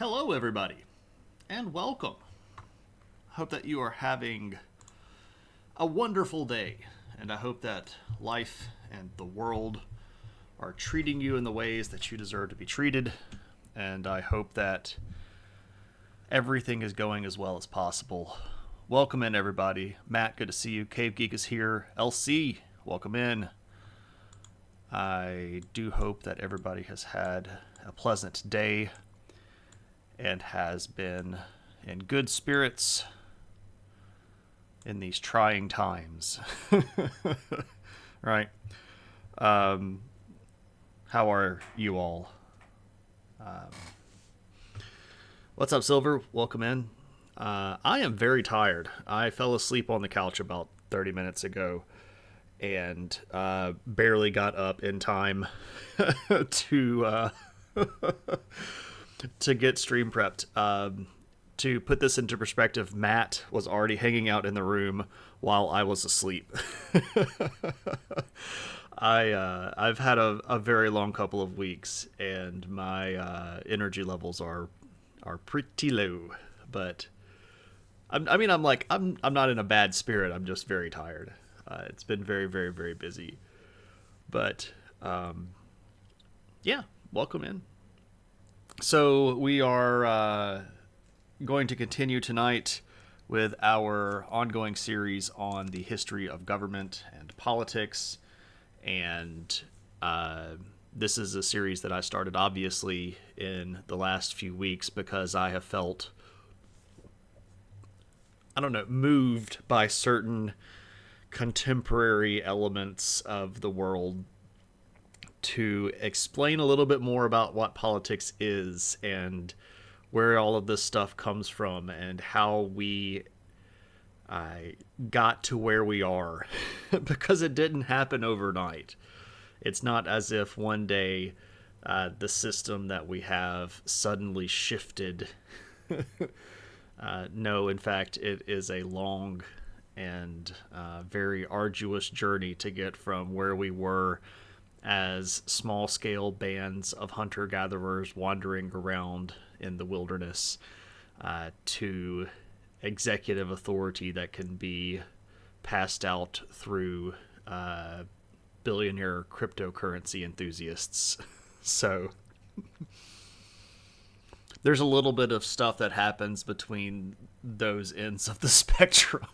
Hello, everybody, and welcome. Hope that you are having a wonderful day, and I hope that life and the world are treating you in the ways that you deserve to be treated, and I hope that everything is going as well as possible. Welcome in, everybody. Matt, good to see you. Cave Geek is here. LC, welcome in. I do hope that everybody has had a pleasant day and has been in good spirits in these trying times. Right? How are you all? What's up, Silver? Welcome in. I am very tired. I fell asleep on the couch about 30 minutes ago and barely got up in time to to get stream prepped. To put this into perspective, Matt was already hanging out in the room while I was asleep. I've had a very long couple of weeks, and my energy levels are pretty low. But I'm not in a bad spirit. I'm just very tired. It's been very, very, very busy. But yeah, welcome in. So we are going to continue tonight with our ongoing series on the history of government and politics. And this is a series that I started, obviously, in the last few weeks because I have felt, moved by certain contemporary elements of the world to explain a little bit more about what politics is and where all of this stuff comes from and how we got to where we are because it didn't happen overnight. It's not as if one day the system that we have suddenly shifted. No, in fact, it is a long and very arduous journey to get from where we were as small-scale bands of hunter-gatherers wandering around in the wilderness to executive authority that can be passed out through billionaire cryptocurrency enthusiasts. So there's a little bit of stuff that happens between those ends of the spectrum.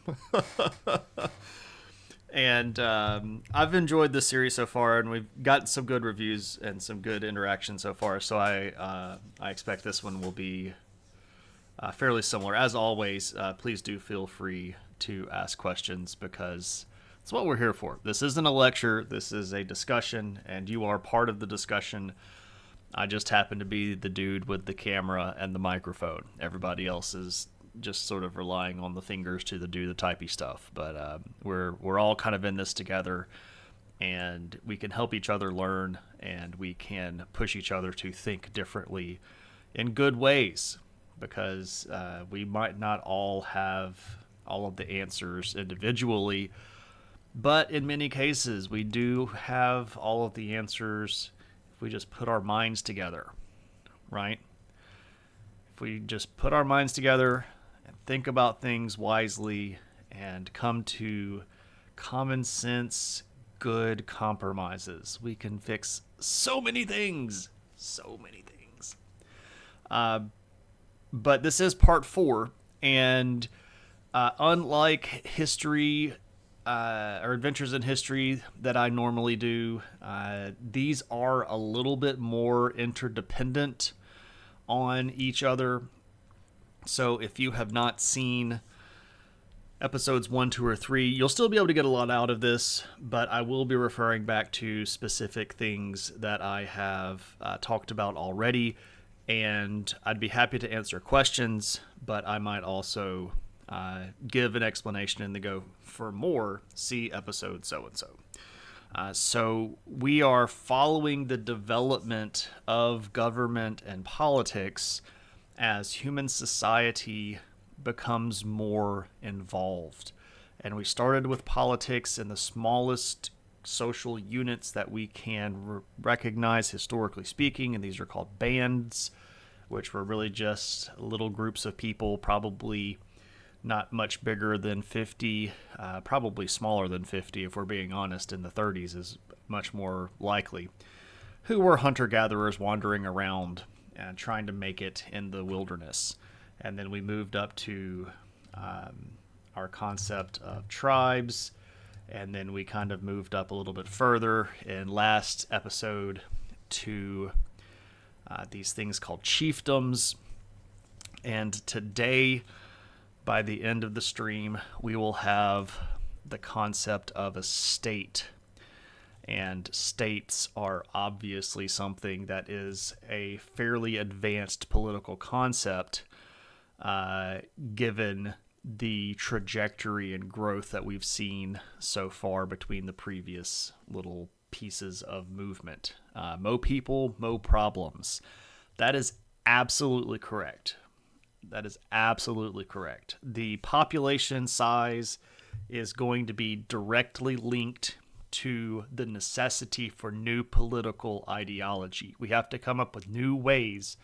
And I've enjoyed this series so far, and we've gotten some good reviews and some good interaction so far. So I expect this one will be fairly similar. As always, please do feel free to ask questions because it's what we're here for. This isn't a lecture. This is a discussion, and you are part of the discussion. I just happen to be the dude with the camera and the microphone. Everybody else is just sort of relying on the fingers to do the typey stuff. But we're all kind of in this together, and we can help each other learn, and we can push each other to think differently in good ways, because we might not all have all of the answers individually, but in many cases we do have all of the answers if we just put our minds together, right? If we just put our minds together and think about things wisely and come to common sense, good compromises, we can fix so many things. So many things. But this is part 4, and unlike history or adventures in history that I normally do, these are a little bit more interdependent on each other. So if you have not seen episodes 1, 2, or 3, you'll still be able to get a lot out of this, but I will be referring back to specific things that I have talked about already, and I'd be happy to answer questions, but I might also give an explanation and then go, for more, see episode so-and-so. So we are following the development of government and politics as human society becomes more involved. And we started with politics in the smallest social units that we can recognize historically speaking, and these are called bands which were really just little groups of people, probably not much bigger than 50, probably smaller than 50, if we're being honest. In the 30s is much more likely, who were hunter-gatherers wandering around and trying to make it in the wilderness. And then we moved up to our concept of tribes, and then we kind of moved up a little bit further in last episode to these things called chiefdoms. And today, by the end of the stream, we will have the concept of a state. And states are obviously something that is a fairly advanced political concept, given the trajectory and growth that we've seen so far between the previous little pieces of movement. Mo people, mo problems. That is absolutely correct. That is absolutely correct. The population size is going to be directly linked to the necessity for new political ideology. We have to come up with new ways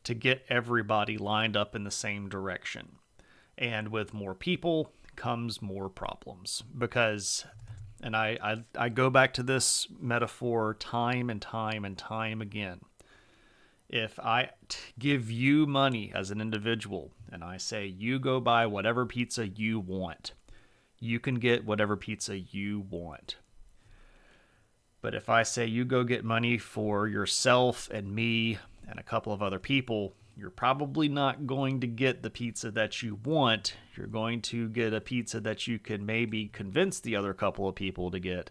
to get everybody lined up in the same direction. And with more people comes more problems. Because, and I go back to this metaphor time and time and time again. If I give you money as an individual and I say, you go buy whatever pizza you want, you can get whatever pizza you want. But if I say you go get money for yourself and me and a couple of other people, you're probably not going to get the pizza that you want. You're going to get a pizza that you can maybe convince the other couple of people to get,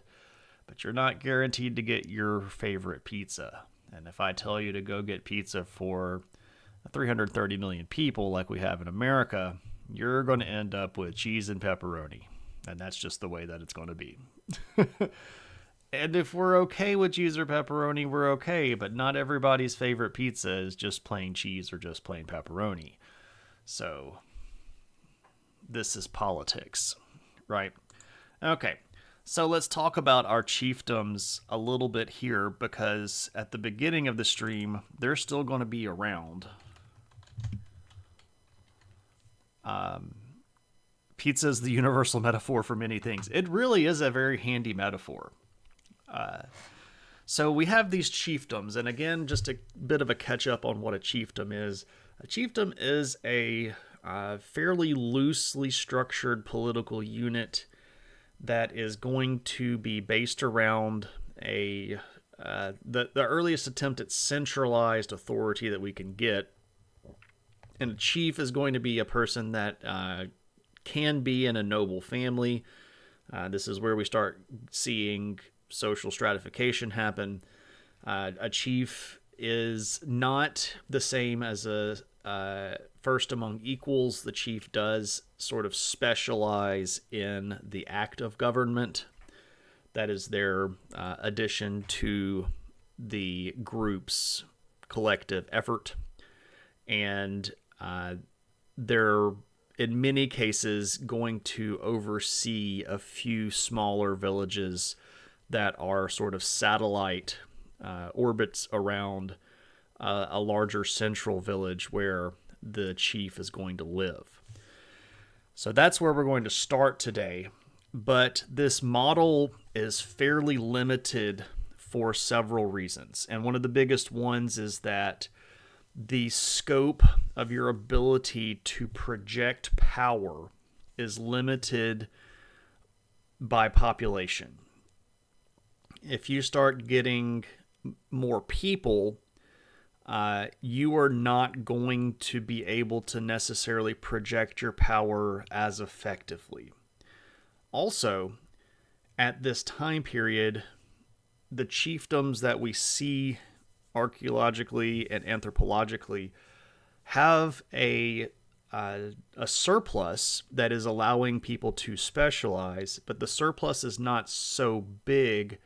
but you're not guaranteed to get your favorite pizza. And if I tell you to go get pizza for 330 million people like we have in America, you're going to end up with cheese and pepperoni. And that's just the way that it's going to be. And if we're okay with cheese or pepperoni, we're okay. But not everybody's favorite pizza is just plain cheese or just plain pepperoni. So this is politics, right? Okay. So let's talk about our chiefdoms a little bit here, because at the beginning of the stream, they're still going to be around. Pizza is the universal metaphor for many things. It really is a very handy metaphor. So we have these chiefdoms, and again, just a bit of a catch up on what a chiefdom is. A chiefdom is a fairly loosely structured political unit that is going to be based around the earliest attempt at centralized authority that we can get. And a chief is going to be a person that can be in a noble family. This is where we start seeing social stratification happen. A chief is not the same as a first among equals. The chief does sort of specialize in the act of government. That is their addition to the group's collective effort. And they're, in many cases, going to oversee a few smaller villages that are sort of satellite orbits around a larger central village where the chief is going to live. So that's where we're going to start today. But this model is fairly limited for several reasons. And one of the biggest ones is that the scope of your ability to project power is limited by population. If you start getting more people, you are not going to be able to necessarily project your power as effectively. Also, at this time period, the chiefdoms that we see archaeologically and anthropologically have a surplus that is allowing people to specialize, but the surplus is not so big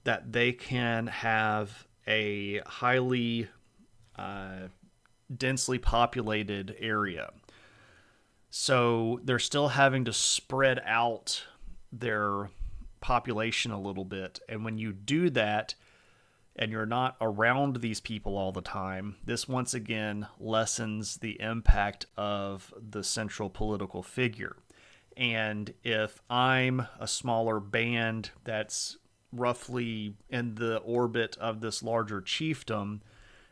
that they can have a highly densely populated area. So they're still having to spread out their population a little bit. And when you do that, and you're not around these people all the time, this once again lessens the impact of the central political figure. And if I'm a smaller band that's roughly in the orbit of this larger chiefdom,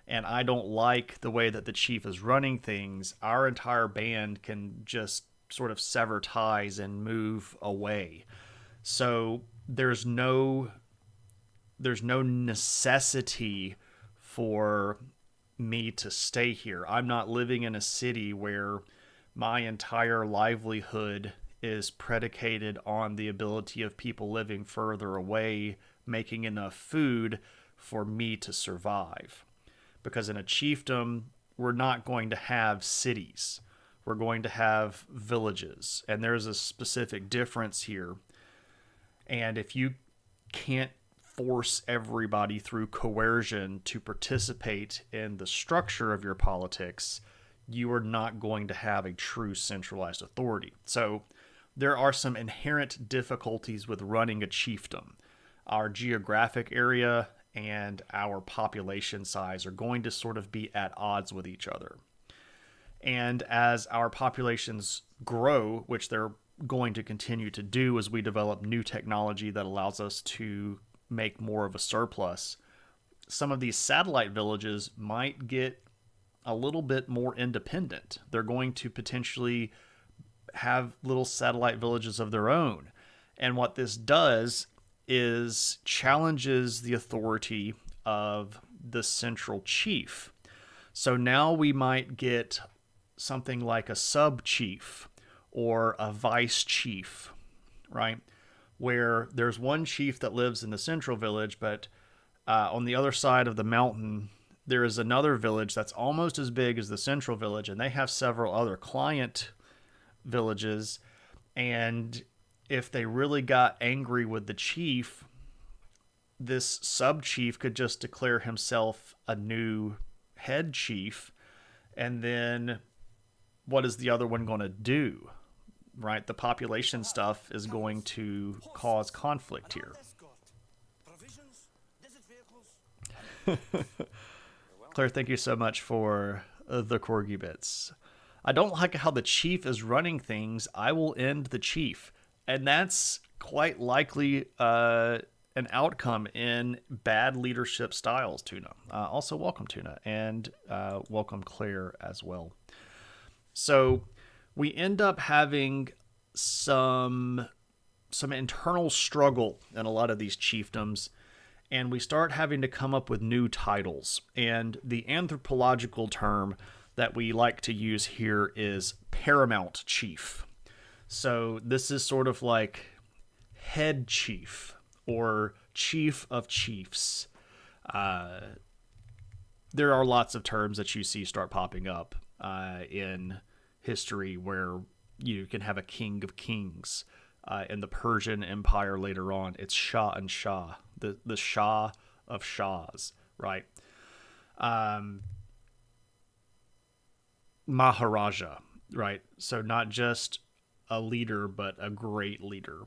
and I don't like the way that the chief is running things, our entire band can just sort of sever ties and move away. So there's no necessity for me to stay here. I'm not living in a city where my entire livelihood is predicated on the ability of people living further away making enough food for me to survive. Because in a chiefdom, we're not going to have cities. We're going to have villages. And there's a specific difference here. And if you can't force everybody through coercion to participate in the structure of your politics, you are not going to have a true centralized authority. So there are some inherent difficulties with running a chiefdom. Our geographic area and our population size are going to sort of be at odds with each other. And as our populations grow, which they're going to continue to do as we develop new technology that allows us to make more of a surplus, some of these satellite villages might get a little bit more independent. They're going to potentially have little satellite villages of their own. And what this does is challenges the authority of the central chief. So now we might get something like a sub-chief or a vice chief, right? Where there's one chief that lives in the central village, but on the other side of the mountain, there is another village that's almost as big as the central village, and they have several other client villages. And if they really got angry with the chief, this sub-chief could just declare himself a new head chief, and then what is the other one going to do? Right? The population stuff is going to cause conflict here. Claire, thank you so much for the corgi bits. I don't like how the chief is running things. I will end the chief. And that's quite likely an outcome in bad leadership styles, Tuna. Also, welcome, Tuna, and welcome, Claire, as well. So we end up having some internal struggle in a lot of these chiefdoms, and we start having to come up with new titles. And the anthropological term that we like to use here is paramount chief. So this is sort of like head chief or chief of chiefs. There are lots of terms that you see start popping up in history where you can have a king of kings. In the Persian Empire later on, it's Shah and Shah, the Shah of Shahs, right? Maharaja, right? So not just a leader, but a great leader.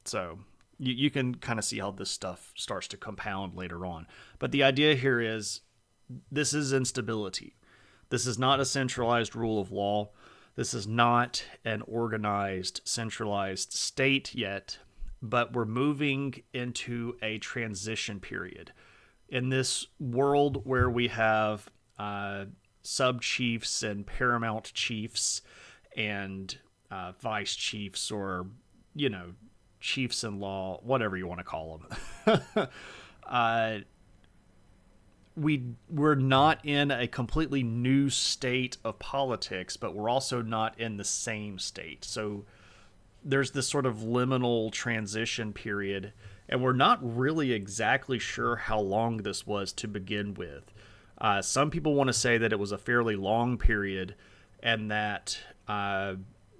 So you can kind of see how this stuff starts to compound later on. But the idea here is this is instability. This is not a centralized rule of law. This is not an organized, centralized state yet, but we're moving into a transition period. In this world where we have sub-chiefs and paramount chiefs and vice chiefs, or, chiefs-in-law, whatever you want to call them, we're not in a completely new state of politics, but we're also not in the same state. So there's this sort of liminal transition period, and we're not really exactly sure how long this was to begin with. Some people want to say that it was a fairly long period, and that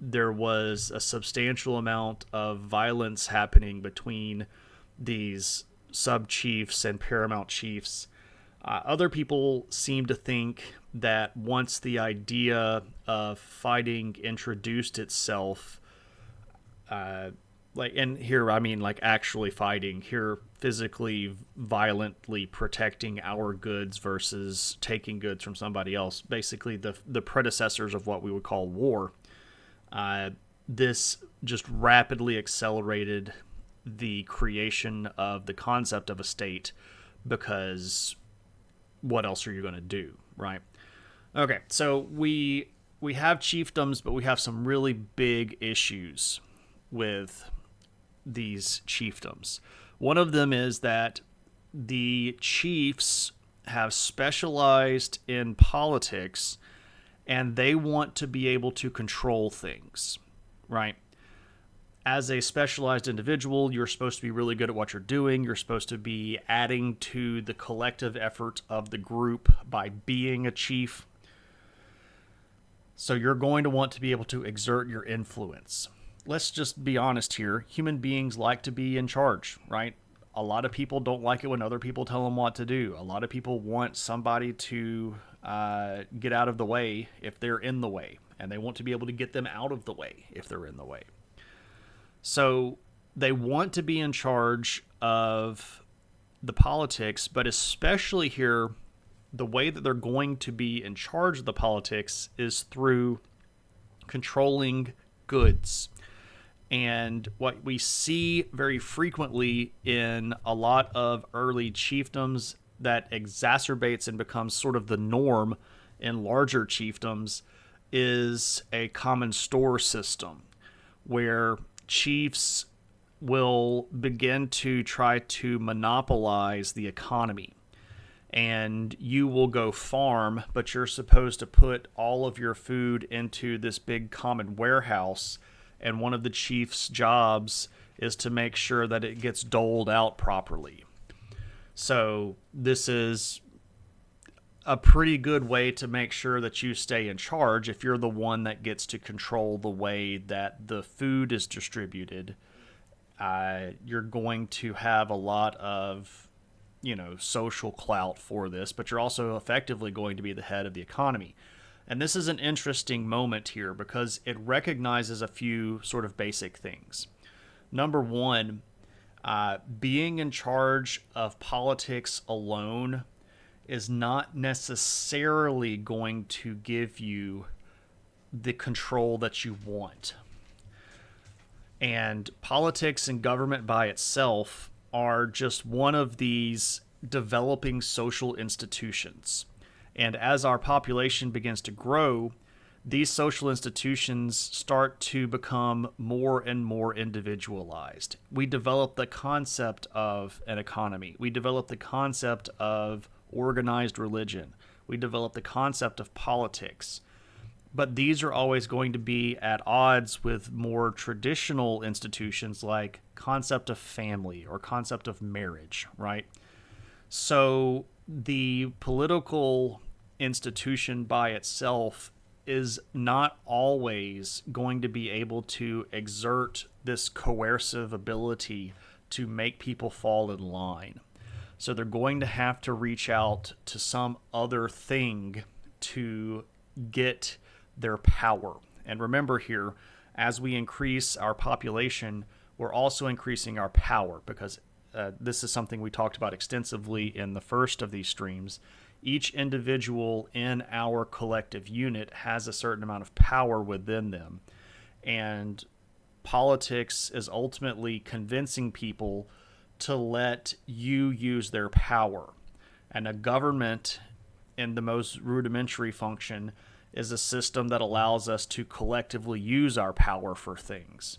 there was a substantial amount of violence happening between these sub-chiefs and paramount chiefs. Other people seem to think that once the idea of fighting introduced itself, like, and here I mean like actually fighting, here physically violently protecting our goods versus taking goods from somebody else, basically the predecessors of what we would call war. This just rapidly accelerated the creation of the concept of a state, because what else are you going to do, right? Okay, so we have chiefdoms, but we have some really big issues with these chiefdoms. One of them is that the chiefs have specialized in politics, and they want to be able to control things, right? As a specialized individual, you're supposed to be really good at what you're doing. You're supposed to be adding to the collective effort of the group by being a chief. So you're going to want to be able to exert your influence. Let's just be honest here. Human beings like to be in charge, right? A lot of people don't like it when other people tell them what to do. A lot of people want somebody to get out of the way if they're in the way, and they want to be able to get them out of the way if they're in the way. So they want to be in charge of the politics, but especially here, the way that they're going to be in charge of the politics is through controlling goods. And what we see very frequently in a lot of early chiefdoms that exacerbates and becomes sort of the norm in larger chiefdoms is a common store system where chiefs will begin to try to monopolize the economy. And you will go farm, but you're supposed to put all of your food into this big common warehouse. And one of the chief's jobs is to make sure that it gets doled out properly. So this is a pretty good way to make sure that you stay in charge if you're the one that gets to control the way that the food is distributed. You're going to have a lot of social clout for this, but you're also effectively going to be the head of the economy. And this is an interesting moment here because it recognizes a few sort of basic things. Number one, being in charge of politics alone is not necessarily going to give you the control that you want. And politics and government by itself are just one of these developing social institutions. And as our population begins to grow, these social institutions start to become more and more individualized. We develop the concept of an economy. We develop the concept of organized religion. We develop the concept of politics. But these are always going to be at odds with more traditional institutions like concept of family or concept of marriage, right? So the political institution by itself is not always going to be able to exert this coercive ability to make people fall in line. So they're going to have to reach out to some other thing to get their power. And remember here, as we increase our population, we're also increasing our power, because this is something we talked about extensively in the first of these streams. Each individual in our collective unit has a certain amount of power within them. And politics is ultimately convincing people to let you use their power. And a government, in the most rudimentary function, is a system that allows us to collectively use our power for things.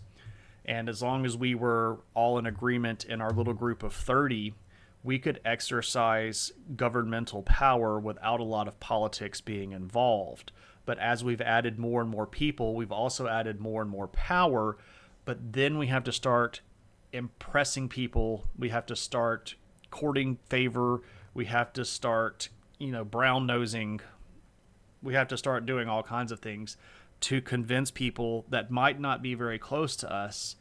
And as long as we were all in agreement in our little group of 30, we could exercise governmental power without a lot of politics being involved. But as we've added more and more people, we've also added more and more power. But then we have to start impressing people. We have to start courting favor. We have to start, brown nosing. We have to start doing all kinds of things to convince people that might not be very close to us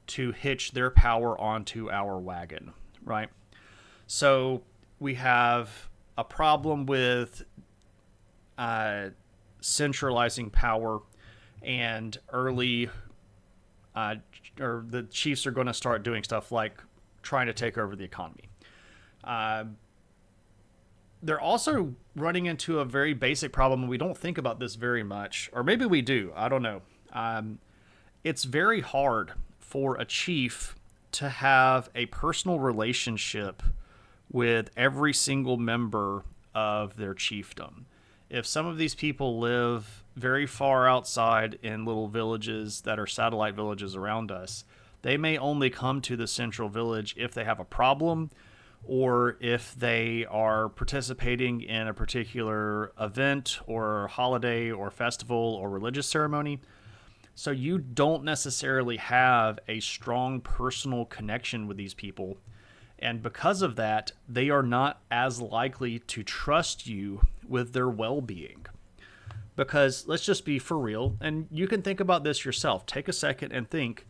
to hitch their power onto our wagon, right? So we have a problem with centralizing power, and early uh, or the chiefs are going to start doing stuff like trying to take over the economy. Uh, they're also running into a very basic problem, and we don't think about this very much, or maybe we do. I don't know. It's very hard for a chief to have a personal relationship with every single member of their chiefdom. If some of these people live very far outside in little villages that are satellite villages around us, they may only come to the central village if they have a problem or if they are participating in a particular event or holiday or festival or religious ceremony. So you don't necessarily have a strong personal connection with these people. And because of that, they are not as likely to trust you with their well-being. Because let's just be for real, and you can think about this yourself. Take a second and think,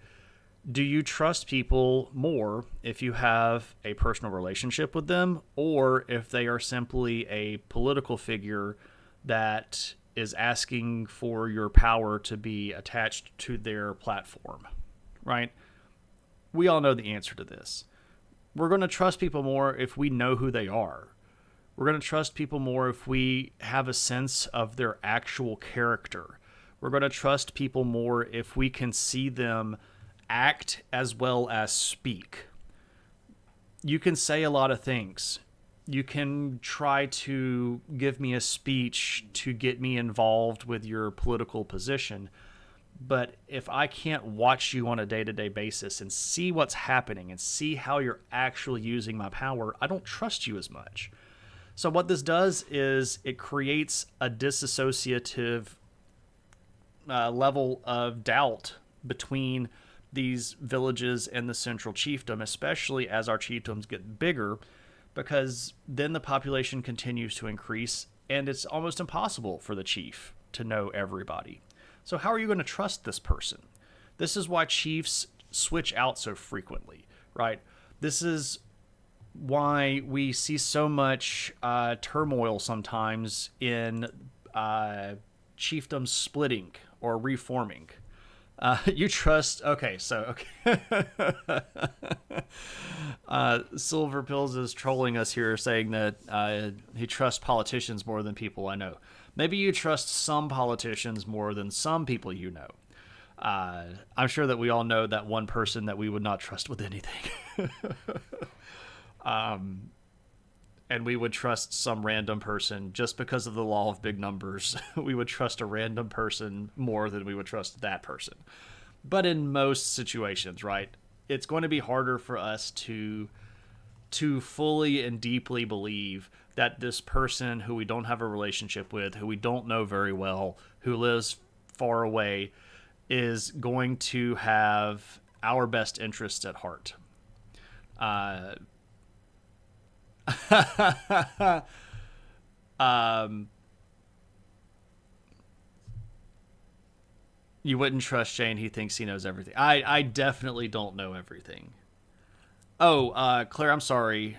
do you trust people more if you have a personal relationship with them, or if they are simply a political figure that is asking for your power to be attached to their platform, right? We all know the answer to this. We're going to trust people more if we know who they are. We're going to trust people more if we have a sense of their actual character. We're going to trust people more if we can see them act as well as speak. You can say a lot of things. You can try to give me a speech to get me involved with your political position. But if I can't watch you on a day-to-day basis and see what's happening and see how you're actually using my power, I don't trust you as much. So what this does is it creates a disassociative level of doubt between these villages and the central chiefdom, especially as our chiefdoms get bigger, because then the population continues to increase and it's almost impossible for the chief to know everybody. So how are you going to trust this person? This is why chiefs switch out so frequently, right? This is why we see so much turmoil sometimes in chiefdoms splitting or reforming. You trust... Okay, so... Okay. Silver Pills is trolling us here, saying that he trusts politicians more than people I know. Maybe you trust some politicians more than some people you know. I'm sure that we all know that one person that we would not trust with anything. And we would trust some random person just because of the law of big numbers. We would trust a random person more than we would trust that person. But in most situations, right, it's going to be harder for us to fully and deeply believe that this person who we don't have a relationship with, who we don't know very well, who lives far away, is going to have our best interests at heart. You wouldn't trust Shane. He thinks he knows everything. I definitely don't know everything. Oh, Claire, I'm sorry.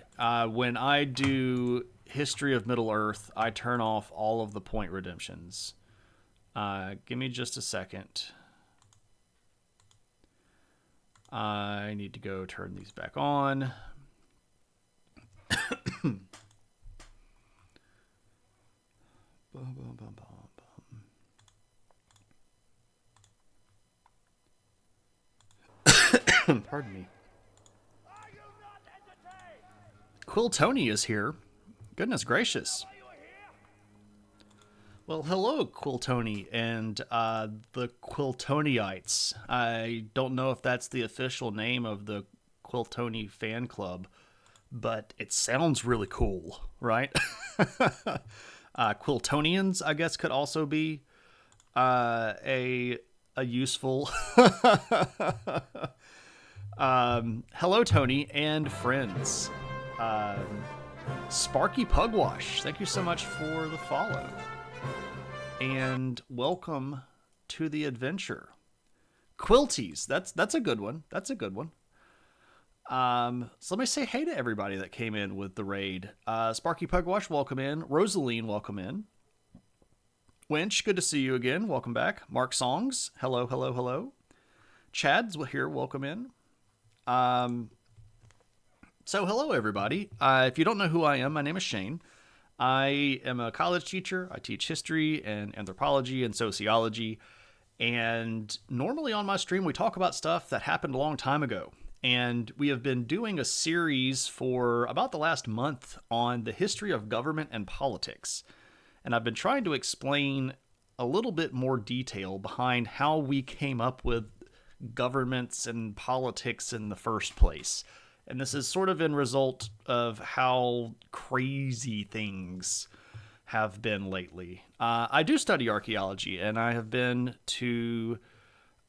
When I do History of Middle-earth, I turn off all of the point redemptions. Give me just a second. I need to go turn these back on. Pardon me. Quill Tony is here. Goodness gracious. Well, hello, Quill Tony and the Quiltonyites. I don't know if that's the official name of the Quill Tony fan club, but it sounds really cool, right? Quiltonians, I guess, could also be a useful... hello, Tony and friends. Sparky Pugwash, thank you so much for the follow. And welcome to the adventure. Quilties, that's a good one. That's a good one. So let me say hey to everybody that came in with the raid. Sparky Pugwash, welcome in. Rosaline, welcome in. Winch, good to see you again. Welcome back. Mark Songs, hello, hello, hello. Chad's here. Welcome in. Um, so, hello, everybody. If you don't know who I am, my name is Shane. I am a college teacher. I teach history and anthropology and sociology. And normally on my stream, we talk about stuff that happened a long time ago. And we have been doing a series for about the last month on the history of government and politics. And I've been trying to explain a little bit more detail behind how we came up with governments and politics in the first place. And this is sort of in result of how crazy things have been lately. I do study archaeology, and I have been to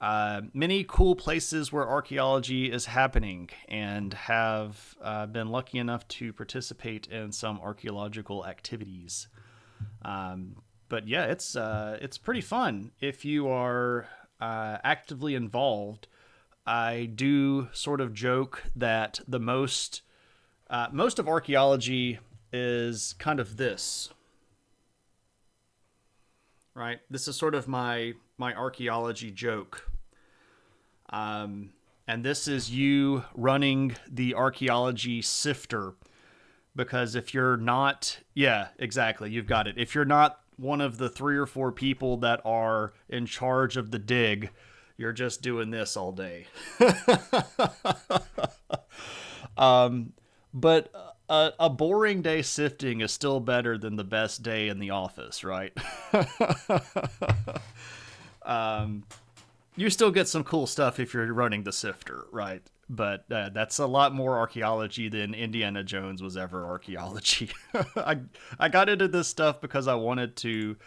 many cool places where archaeology is happening, and have been lucky enough to participate in some archaeological activities. But yeah, it's pretty fun if you are actively involved. I do sort of joke that the most of archaeology is kind of this, right? This is sort of my archaeology joke, and this is you running the archaeology sifter. Because if you're not, yeah, exactly, you've got it. If you're not one of the 3 or 4 people that are in charge of the dig, you're just doing this all day. But a boring day sifting is still better than the best day in the office, right? You still get some cool stuff if you're running the sifter, right? But that's a lot more archaeology than Indiana Jones was ever archaeology. I got into this stuff because I wanted to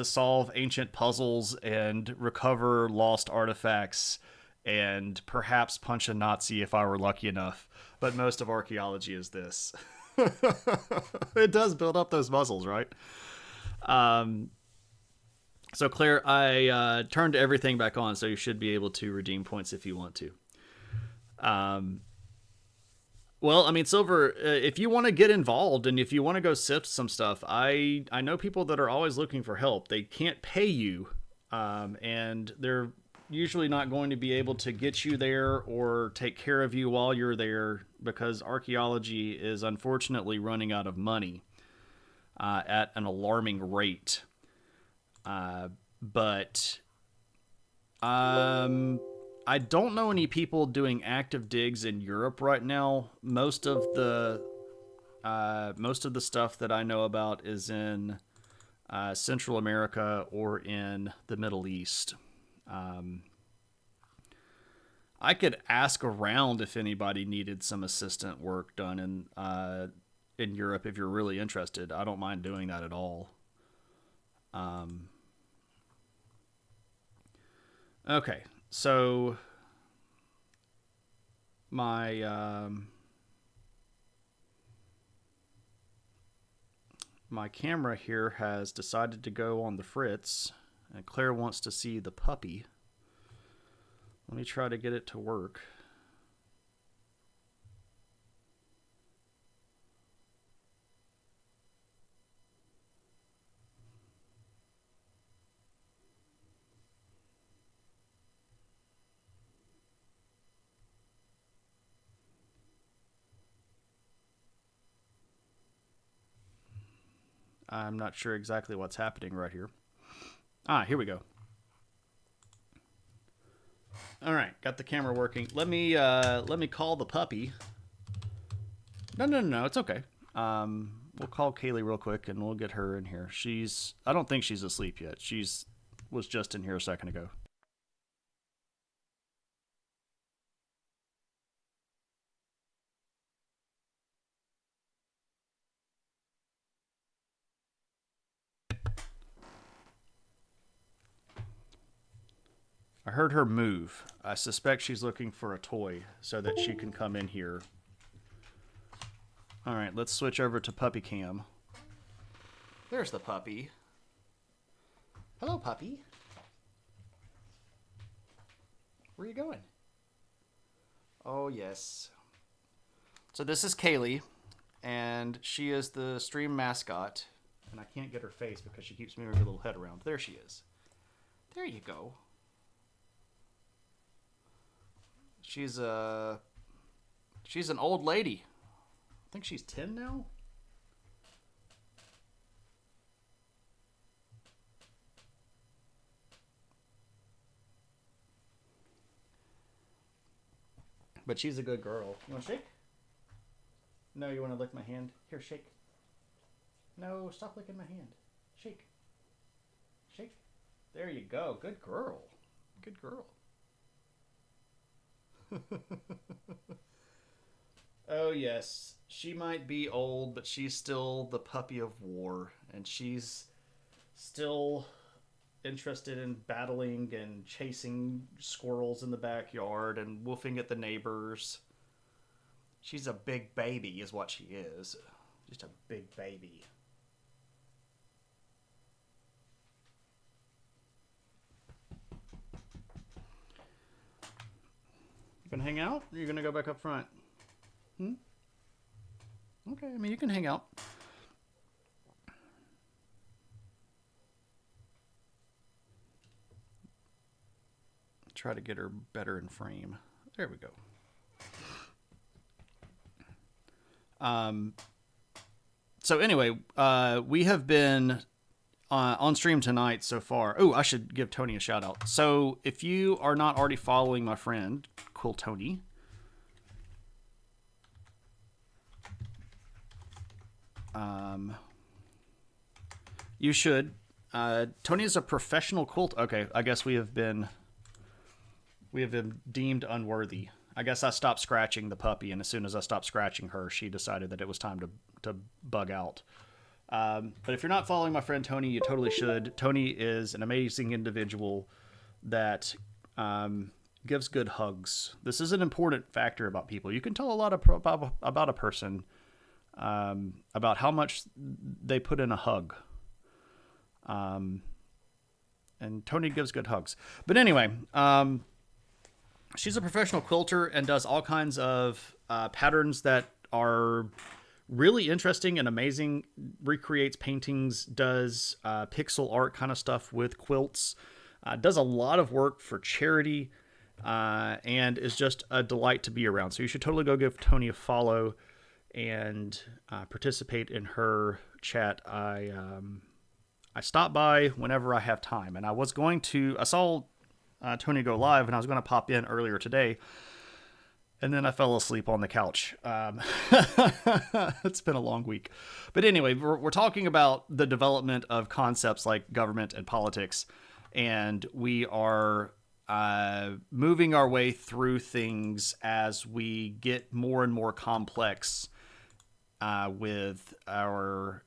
solve ancient puzzles and recover lost artifacts and perhaps punch a Nazi if I were lucky enough. But most of archaeology is this. It does build up those muscles, right? So Claire, I turned everything back on, so you should be able to redeem points if you want to. Well, I mean, Silver, if you want to get involved and if you want to go sift some stuff, I know people that are always looking for help. They can't pay you, and they're usually not going to be able to get you there or take care of you while you're there, because archaeology is unfortunately running out of money at an alarming rate. But I don't know any people doing active digs in Europe right now. Most of the stuff that I know about is in Central America or in the Middle East. I could ask around if anybody needed some assistant work done in Europe if you're really interested. I don't mind doing that at all. Okay, so my my camera here has decided to go on the fritz, and Claire wants to see the puppy. Let me try to get it to work. I'm not sure exactly what's happening right here. Here we go. All right, got the camera working. Let me call the puppy. No, it's okay. We'll call Kaylee real quick and we'll get her in here. I don't think she's asleep yet. Was just in here a second ago. I heard her move. I suspect she's looking for a toy so that she can come in here. All right, let's switch over to puppy cam. There's the puppy. Hello, puppy. Where are you going? Oh, yes. So this is Kaylee, and she is the stream mascot. And I can't get her face because she keeps moving her little head around. There she is. There you go. She's an old lady. I think she's 10 now. But she's a good girl. You want to shake? No, you want to lick my hand? Here, shake. No, stop licking my hand. Shake. Shake. There you go. Good girl. Good girl. Oh, yes. She might be old, but she's still the puppy of war. And she's still interested in battling and chasing squirrels in the backyard and woofing at the neighbors. She's a big baby, is what she is. Just a big baby. You gonna hang out? Or are you gonna go back up front? Okay, I mean, you can hang out. Try to get her better in frame. There we go. So anyway, we have been on stream tonight so far. Oh, I should give Tony a shout out. So if you are not already following my friend, Cool Tony, you should. Tony is a professional quilt. Okay, I guess we have been deemed unworthy. I guess I stopped scratching the puppy, and as soon as I stopped scratching her, she decided that it was time to bug out. But if you're not following my friend Tony, you totally should. Tony is an amazing individual that gives good hugs. This is an important factor about people. You can tell a lot about a person about how much they put in a hug. And Tony gives good hugs. But anyway, she's a professional quilter and does all kinds of patterns that are really interesting and amazing. Recreates paintings, does pixel art kind of stuff with quilts, does a lot of work for charity, and is just a delight to be around. So you should totally go give Tony a follow and participate in her chat. I stop by whenever I have time, and I saw Tony go live, and I was going to pop in earlier today, and then I fell asleep on the couch. It's been a long week. But anyway, we're talking about the development of concepts like government and politics, and we are moving our way through things as we get more and more complex with our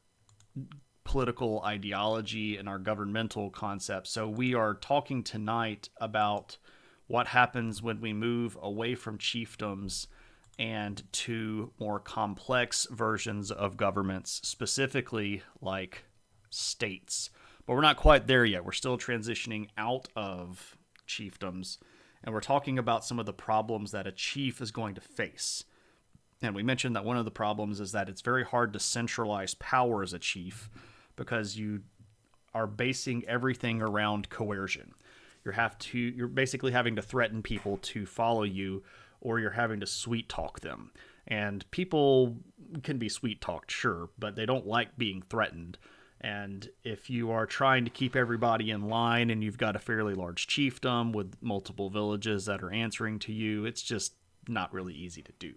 political ideology and our governmental concepts. So we are talking tonight about what happens when we move away from chiefdoms and to more complex versions of governments, specifically like states. But we're not quite there yet. We're still transitioning out of chiefdoms, and we're talking about some of the problems that a chief is going to face. And we mentioned that one of the problems is that it's very hard to centralize power as a chief, because you are basing everything around coercion. You're basically having to threaten people to follow you, or you're having to sweet talk them. And people can be sweet talked, sure, but they don't like being threatened. And if you are trying to keep everybody in line and you've got a fairly large chiefdom with multiple villages that are answering to you, it's just not really easy to do.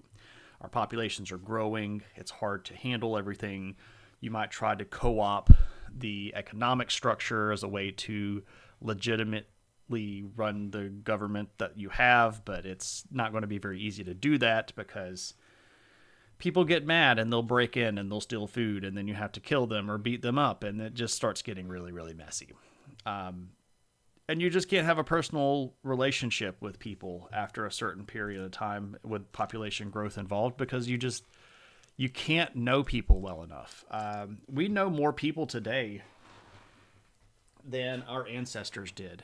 Our populations are growing. It's hard to handle everything. You might try to co-op the economic structure as a way to legitimately run the government that you have, but it's not going to be very easy to do that because people get mad and they'll break in and they'll steal food, and then you have to kill them or beat them up, and it just starts getting really, really messy. And you just can't have a personal relationship with people after a certain period of time with population growth involved, because you can't know people well enough. We know more people today than our ancestors did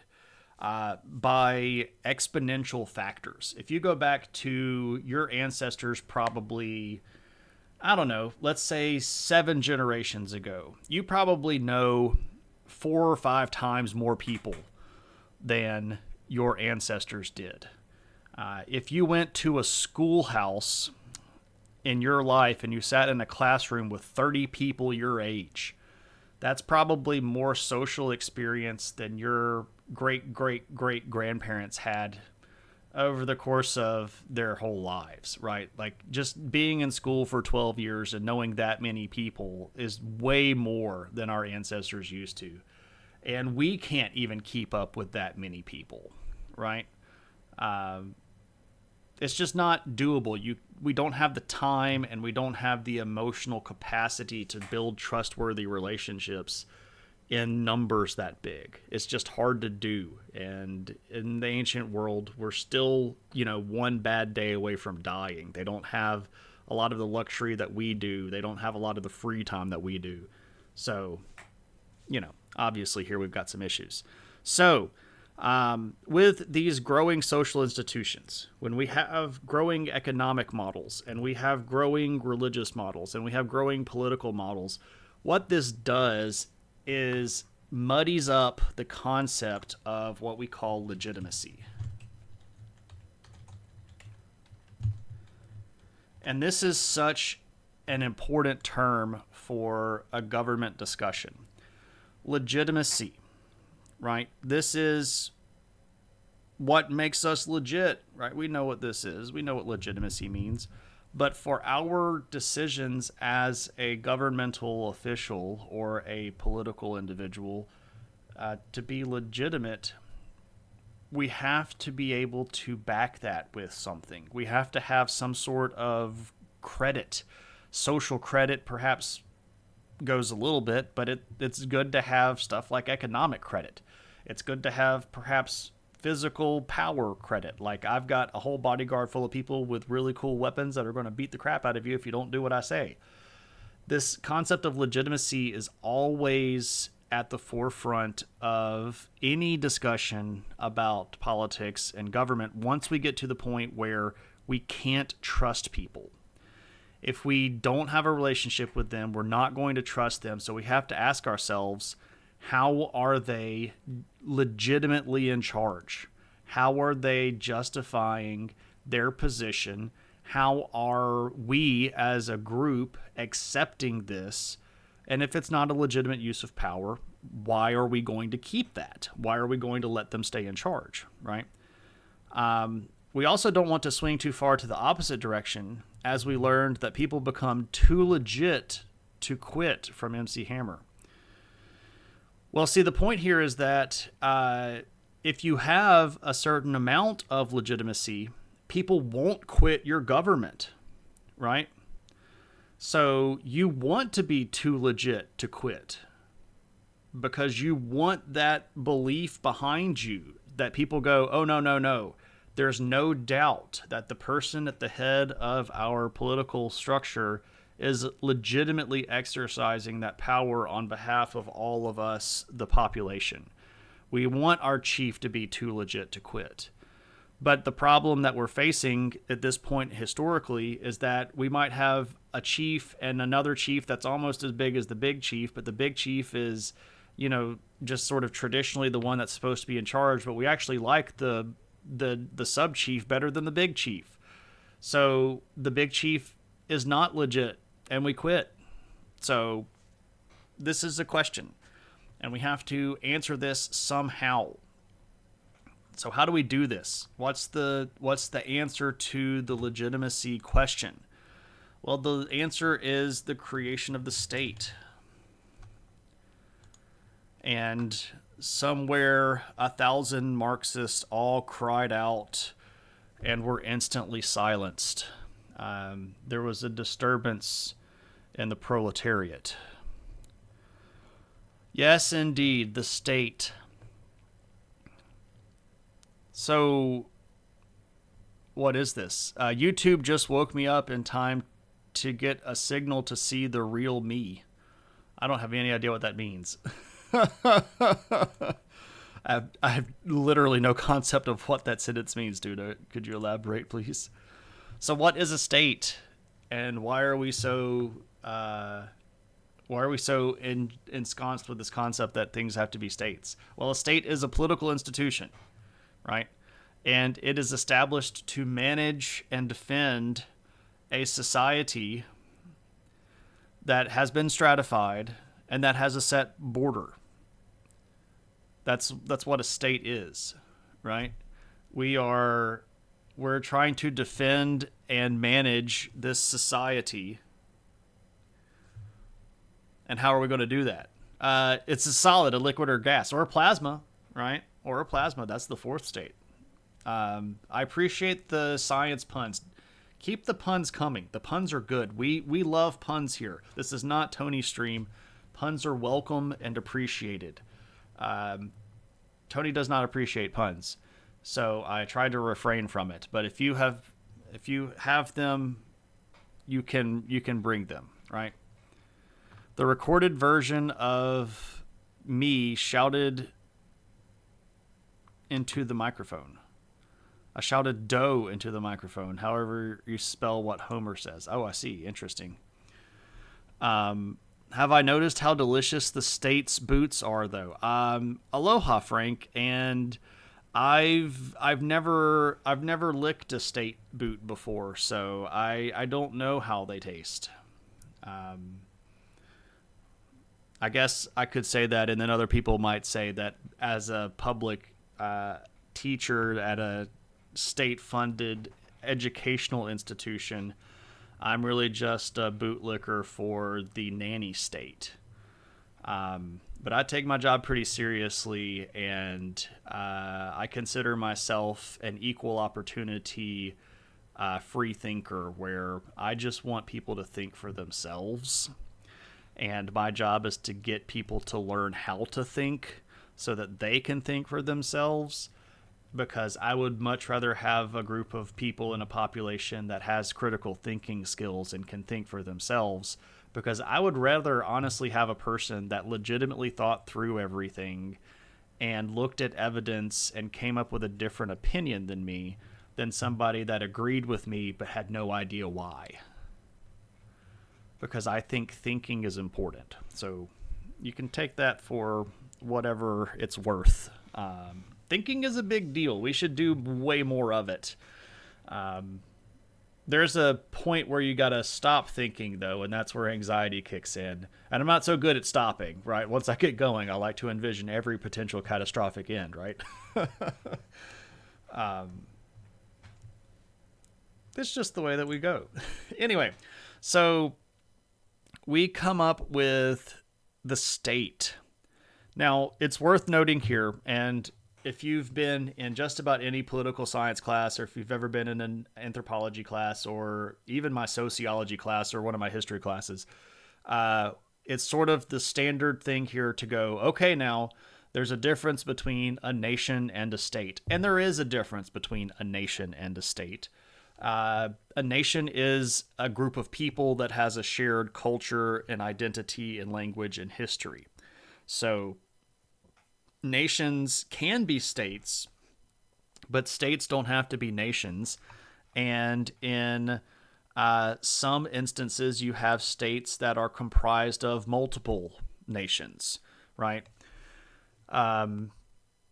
by exponential factors. If you go back to your ancestors probably, I don't know, let's say 7 generations ago, you probably know 4 or 5 times more people than your ancestors did. If you went to a schoolhouse in your life and you sat in a classroom with 30 people your age, that's probably more social experience than your great great great grandparents had over the course of their whole lives, right? Like just being in school for 12 years and knowing that many people is way more than our ancestors used to. And we can't even keep up with that many people, right? It's just not doable. We don't have the time and we don't have the emotional capacity to build trustworthy relationships in numbers that big. It's just hard to do. And in the ancient world, we're still, one bad day away from dying. They don't have a lot of the luxury that we do. They don't have a lot of the free time that we do. So, obviously here we've got some issues. So, with these growing social institutions, when we have growing economic models and we have growing religious models and we have growing political models, what this does is muddies up the concept of what we call legitimacy. And this is such an important term for a government discussion. Legitimacy, right? This is what makes us legit, right? We know what this is. We know what legitimacy means. But for our decisions as a governmental official or a political individual to be legitimate, we have to be able to back that with something. We have to have some sort of credit. Social credit perhaps goes a little bit, but it's good to have stuff like economic credit. It's good to have perhaps physical power credit. Like I've got a whole bodyguard full of people with really cool weapons that are going to beat the crap out of you if you don't do what I say. This concept of legitimacy is always at the forefront of any discussion about politics and government once we get to the point where we can't trust people. If we don't have a relationship with them, we're not going to trust them. So we have to ask ourselves, how are they legitimately in charge? How are they justifying their position? How are we as a group accepting this? And if it's not a legitimate use of power, why are we going to keep that? Why are we going to let them stay in charge, right? We also don't want to swing too far to the opposite direction, as we learned that people become too legit to quit from MC Hammer. Well, see, the point here is that if you have a certain amount of legitimacy, people won't quit your government, right? So you want to be too legit to quit because you want that belief behind you that people go, oh, no, no, no. There's no doubt that the person at the head of our political structure is legitimately exercising that power on behalf of all of us, the population. We want our chief to be too legit to quit. But the problem that we're facing at this point historically is that we might have a chief and another chief that's almost as big as the big chief, but the big chief is, just sort of traditionally the one that's supposed to be in charge, but we actually like the sub chief better than the big chief. So the big chief is not legit and we quit. So this is a question and we have to answer this somehow. So how do we do this? What's the answer to the legitimacy question? Well, the answer is the creation of the state. And somewhere 1,000 Marxists all cried out and were instantly silenced. There was a disturbance in the proletariat. Yes, indeed, the state. So, what is this? YouTube just woke me up in time to get a signal to see the real me. I don't have any idea what that means. I have literally no concept of what that sentence means, dude. Could you elaborate, please? So what is a state, and why are we so ensconced with this concept that things have to be states? Well, a state is a political institution, right? And it is established to manage and defend a society that has been stratified and that has a set border. That's what a state is, right? We're trying to defend and manage this society. And how are we going to do that? It's a solid, a liquid, or gas, or a plasma, right? Or a plasma. That's the fourth state. I appreciate the science puns. Keep the puns coming. The puns are good. We love puns here. This is not Tony's stream. Puns are welcome and appreciated. Tony does not appreciate puns, so I try to refrain from it. But if you have them, you can bring them, right? The recorded version of me shouted into the microphone. I shouted dough into the microphone, however you spell what Homer says. Oh, I see. Interesting. Have I noticed how delicious the state's boots are, though? Aloha, Frank, and I've never licked a state boot before, so I don't know how they taste. I guess I could say that, and then other people might say that as a public teacher at a state-funded educational institution, I'm really just a bootlicker for the nanny state. But I take my job pretty seriously, and I consider myself an equal opportunity free thinker, where I just want people to think for themselves. And my job is to get people to learn how to think so that they can think for themselves, because I would much rather have a group of people in a population that has critical thinking skills and can think for themselves, because I would rather honestly have a person that legitimately thought through everything and looked at evidence and came up with a different opinion than me, than somebody that agreed with me but had no idea why. Because I think thinking is important. So you can take that for whatever it's worth. Thinking is a big deal. We should do way more of it. There's a point where you got to stop thinking, though, and that's where anxiety kicks in. And I'm not so good at stopping, right? Once I get going, I like to envision every potential catastrophic end, right? It's just the way that we go. Anyway, so we come up with the state. Now, it's worth noting here, and if you've been in just about any political science class, or if you've ever been in an anthropology class, or even my sociology class, or one of my history classes, it's sort of the standard thing here to go, okay, now there's a difference between a nation and a state. And there is a difference between a nation and a state. A nation is a group of people that has a shared culture and identity and language and history. So nations can be states, but states don't have to be nations. And in some instances, you have states that are comprised of multiple nations, right?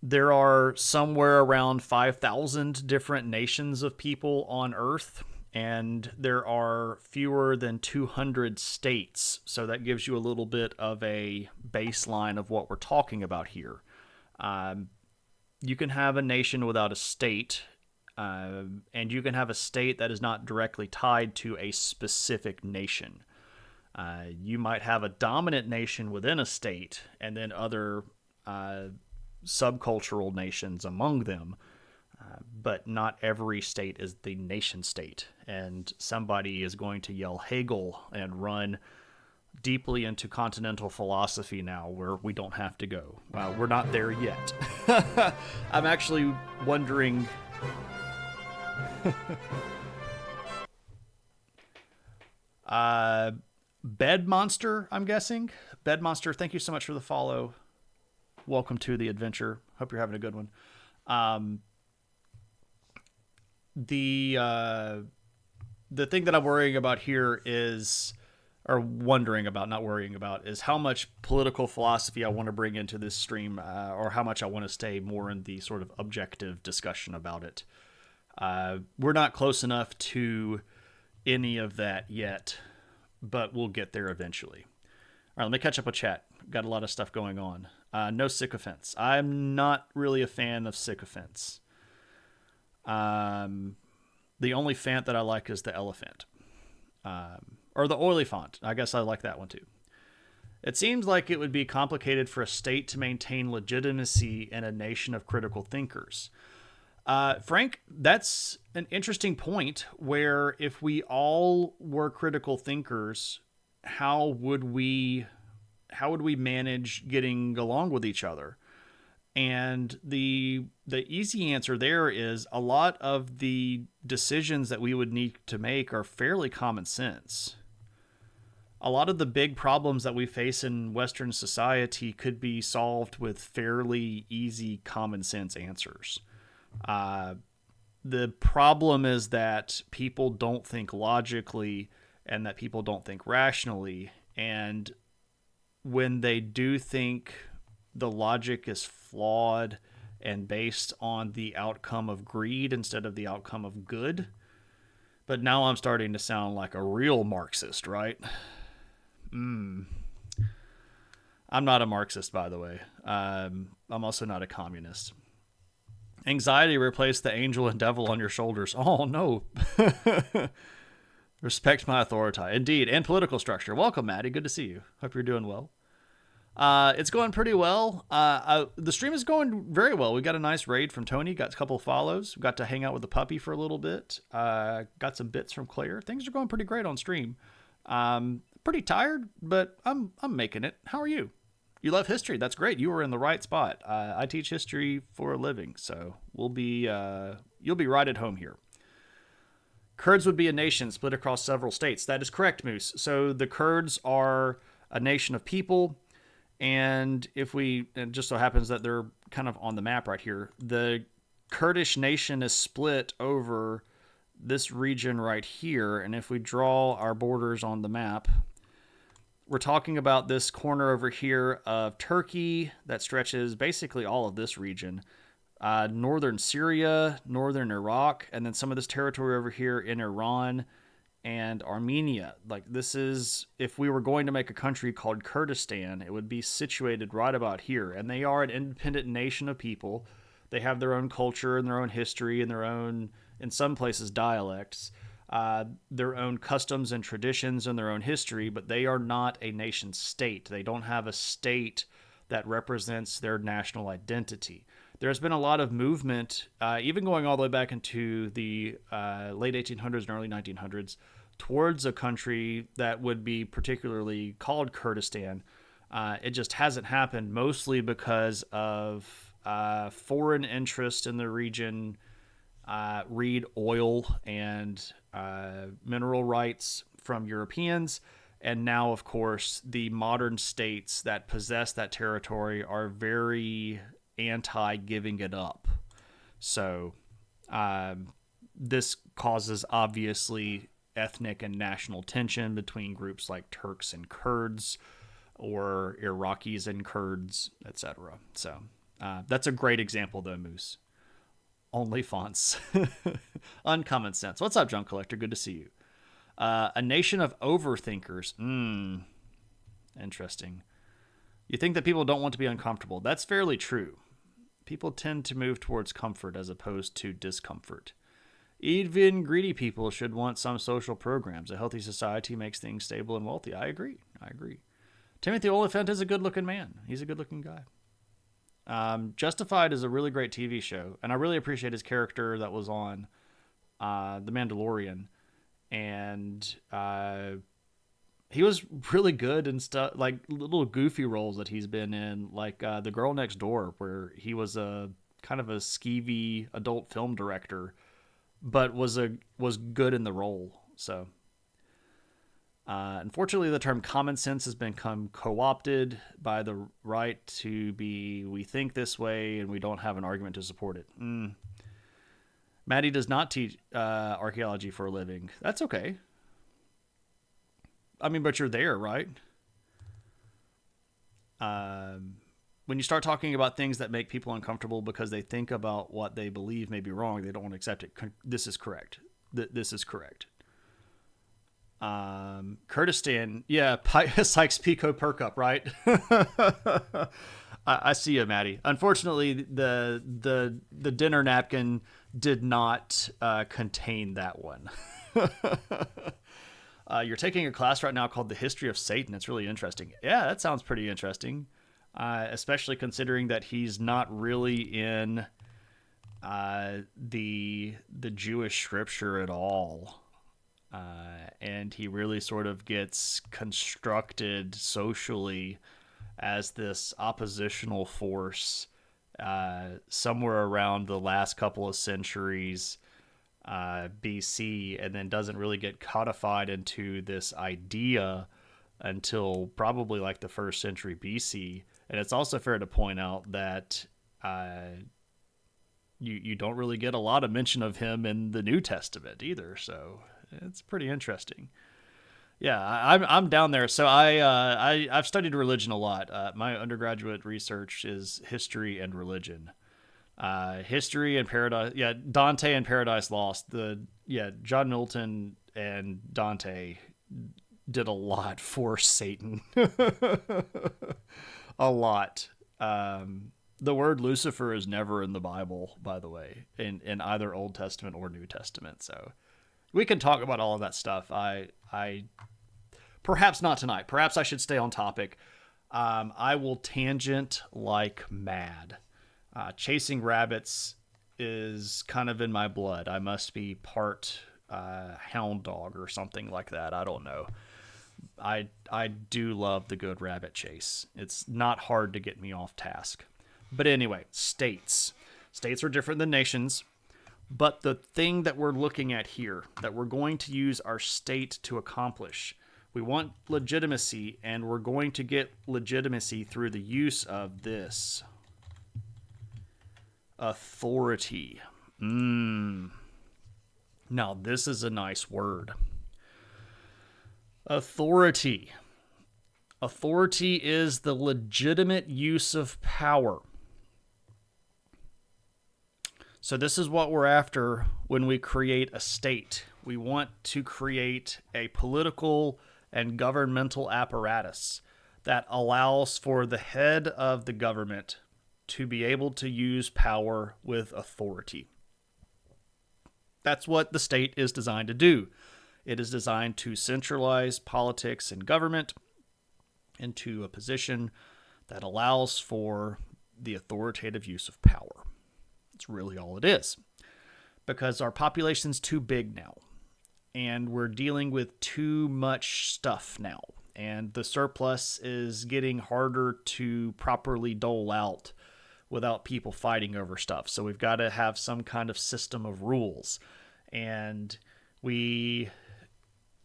There are somewhere around 5,000 different nations of people on Earth, and there are fewer than 200 states. So that gives you a little bit of a baseline of what we're talking about here. You can have a nation without a state, and you can have a state that is not directly tied to a specific nation. You might have a dominant nation within a state, and then other subcultural nations among them, but not every state is the nation state. And somebody is going to yell Hegel and run deeply into continental philosophy now, where we don't have to go. We're not there yet. I'm actually wondering Bed Monster, I'm guessing. Bed Monster, thank you so much for the follow. Welcome to the adventure. Hope you're having a good one. The thing that I'm worrying about here is or wondering about, not worrying about, is how much political philosophy I want to bring into this stream, or how much I want to stay more in the sort of objective discussion about it. We're not close enough to any of that yet, but we'll get there eventually. All right, let me catch up with chat. Got a lot of stuff going on. No sycophants. I'm not really a fan of sycophants. The only fant that I like is the elephant. Or the Oilifant. I guess I like that one too. It seems like it would be complicated for a state to maintain legitimacy in a nation of critical thinkers. Frank, that's an interesting point where if we all were critical thinkers, how would we manage getting along with each other? And the easy answer there is a lot of the decisions that we would need to make are fairly common sense. A lot of the big problems that we face in Western society could be solved with fairly easy common sense answers. The problem is that people don't think logically and that people don't think rationally. And when they do think, the logic is flawed and based on the outcome of greed instead of the outcome of good. But now I'm starting to sound like a real Marxist, right? I'm not a Marxist, by the way. I'm also not a communist. Anxiety replaced the angel and devil on your shoulders. Oh, no. Respect my authority. Indeed. And political structure. Welcome, Maddie. Good to see you. Hope you're doing well. It's going pretty well. The stream is going very well. We got a nice raid from Tony. Got a couple of follows. We got to hang out with the puppy for a little bit. Got some bits from Claire. Things are going pretty great on stream. Pretty tired, but I'm making it. How are you? You love history. That's great. You were in the right spot. I teach history for a living, so you'll be right at home here. Kurds would be a nation split across several states. That is correct, Moose. So the Kurds are a nation of people. And it just so happens that they're kind of on the map right here. The Kurdish nation is split over this region right here. And if we draw our borders on the map, we're talking about this corner over here of Turkey that stretches basically all of this region. Northern Syria, northern Iraq, and then some of this territory over here in Iran and Armenia. Like, this is, if we were going to make a country called Kurdistan, it would be situated right about here. And they are an independent nation of people. They have their own culture and their own history and their own, in some places, dialects, their own customs and traditions and their own history, but they are not a nation state. They don't have a state that represents their national identity. There's been a lot of movement, even going all the way back into the late 1800s and early 1900s, towards a country that would be particularly called Kurdistan. It just hasn't happened, mostly because of foreign interest in the region, read oil and mineral rights from Europeans. And now, of course, the modern states that possess that territory are very anti-giving it up. So this causes, obviously, ethnic and national tension between groups like Turks and Kurds or Iraqis and Kurds, etc. So that's a great example, though, Moose. Only fonts. Uncommon sense. What's up, Junk Collector? Good to see you. A nation of overthinkers. Interesting. You think that people don't want to be uncomfortable. That's fairly true. People tend to move towards comfort as opposed to discomfort. Even greedy people should want some social programs. A healthy society makes things stable and wealthy. I agree. Timothy Olyphant is a good-looking man. He's a good-looking guy. Justified is a really great TV show, and I really appreciate his character that was on The Mandalorian. And he was really good in stuff like little goofy roles that he's been in, like The Girl Next Door, where he was a kind of a skeevy adult film director, but was good in the role. So unfortunately, the term common sense has become co-opted by the right to be, we think this way and we don't have an argument to support it. Maddie does not teach archaeology for a living. That's okay. I mean, but you're there, right? When you start talking about things that make people uncomfortable because they think about what they believe may be wrong, they don't want to accept it. This is correct. This is correct. Kurdistan, yeah, Sykes-Picot perk up, right? I see you, Maddie. Unfortunately, the dinner napkin did not contain that one. You're taking a class right now called The History of Satan. It's really interesting. Yeah, that sounds pretty interesting, especially considering that he's not really in the Jewish scripture at all. And he really sort of gets constructed socially as this oppositional force somewhere around the last couple of centuries BC, and then doesn't really get codified into this idea until probably like the first century BC. And it's also fair to point out that you don't really get a lot of mention of him in the New Testament either. So it's pretty interesting. Yeah, I'm down there. So I've studied religion a lot. My undergraduate research is history and religion. History and Paradise. Yeah, Dante and Paradise Lost. John Milton and Dante did a lot for Satan. A lot. The word Lucifer is never in the Bible, by the way, in either Old Testament or New Testament. So we can talk about all of that stuff. I perhaps not tonight. Perhaps I should stay on topic. I will tangent like mad. Chasing rabbits is kind of in my blood. I must be part hound dog or something like that. I don't know. I do love the good rabbit chase. It's not hard to get me off task. But anyway, states. States are different than nations. But the thing that we're looking at here, that we're going to use our state to accomplish, we want legitimacy, and we're going to get legitimacy through the use of this. Authority. Now, this is a nice word. Authority. Authority is the legitimate use of power. So this is what we're after when we create a state. We want to create a political and governmental apparatus that allows for the head of the government to be able to use power with authority. That's what the state is designed to do. It is designed to centralize politics and government into a position that allows for the authoritative use of power. That's really all it is. Because our population's too big now, and we're dealing with too much stuff now, and the surplus is getting harder to properly dole out without people fighting over stuff. So we've got to have some kind of system of rules, and we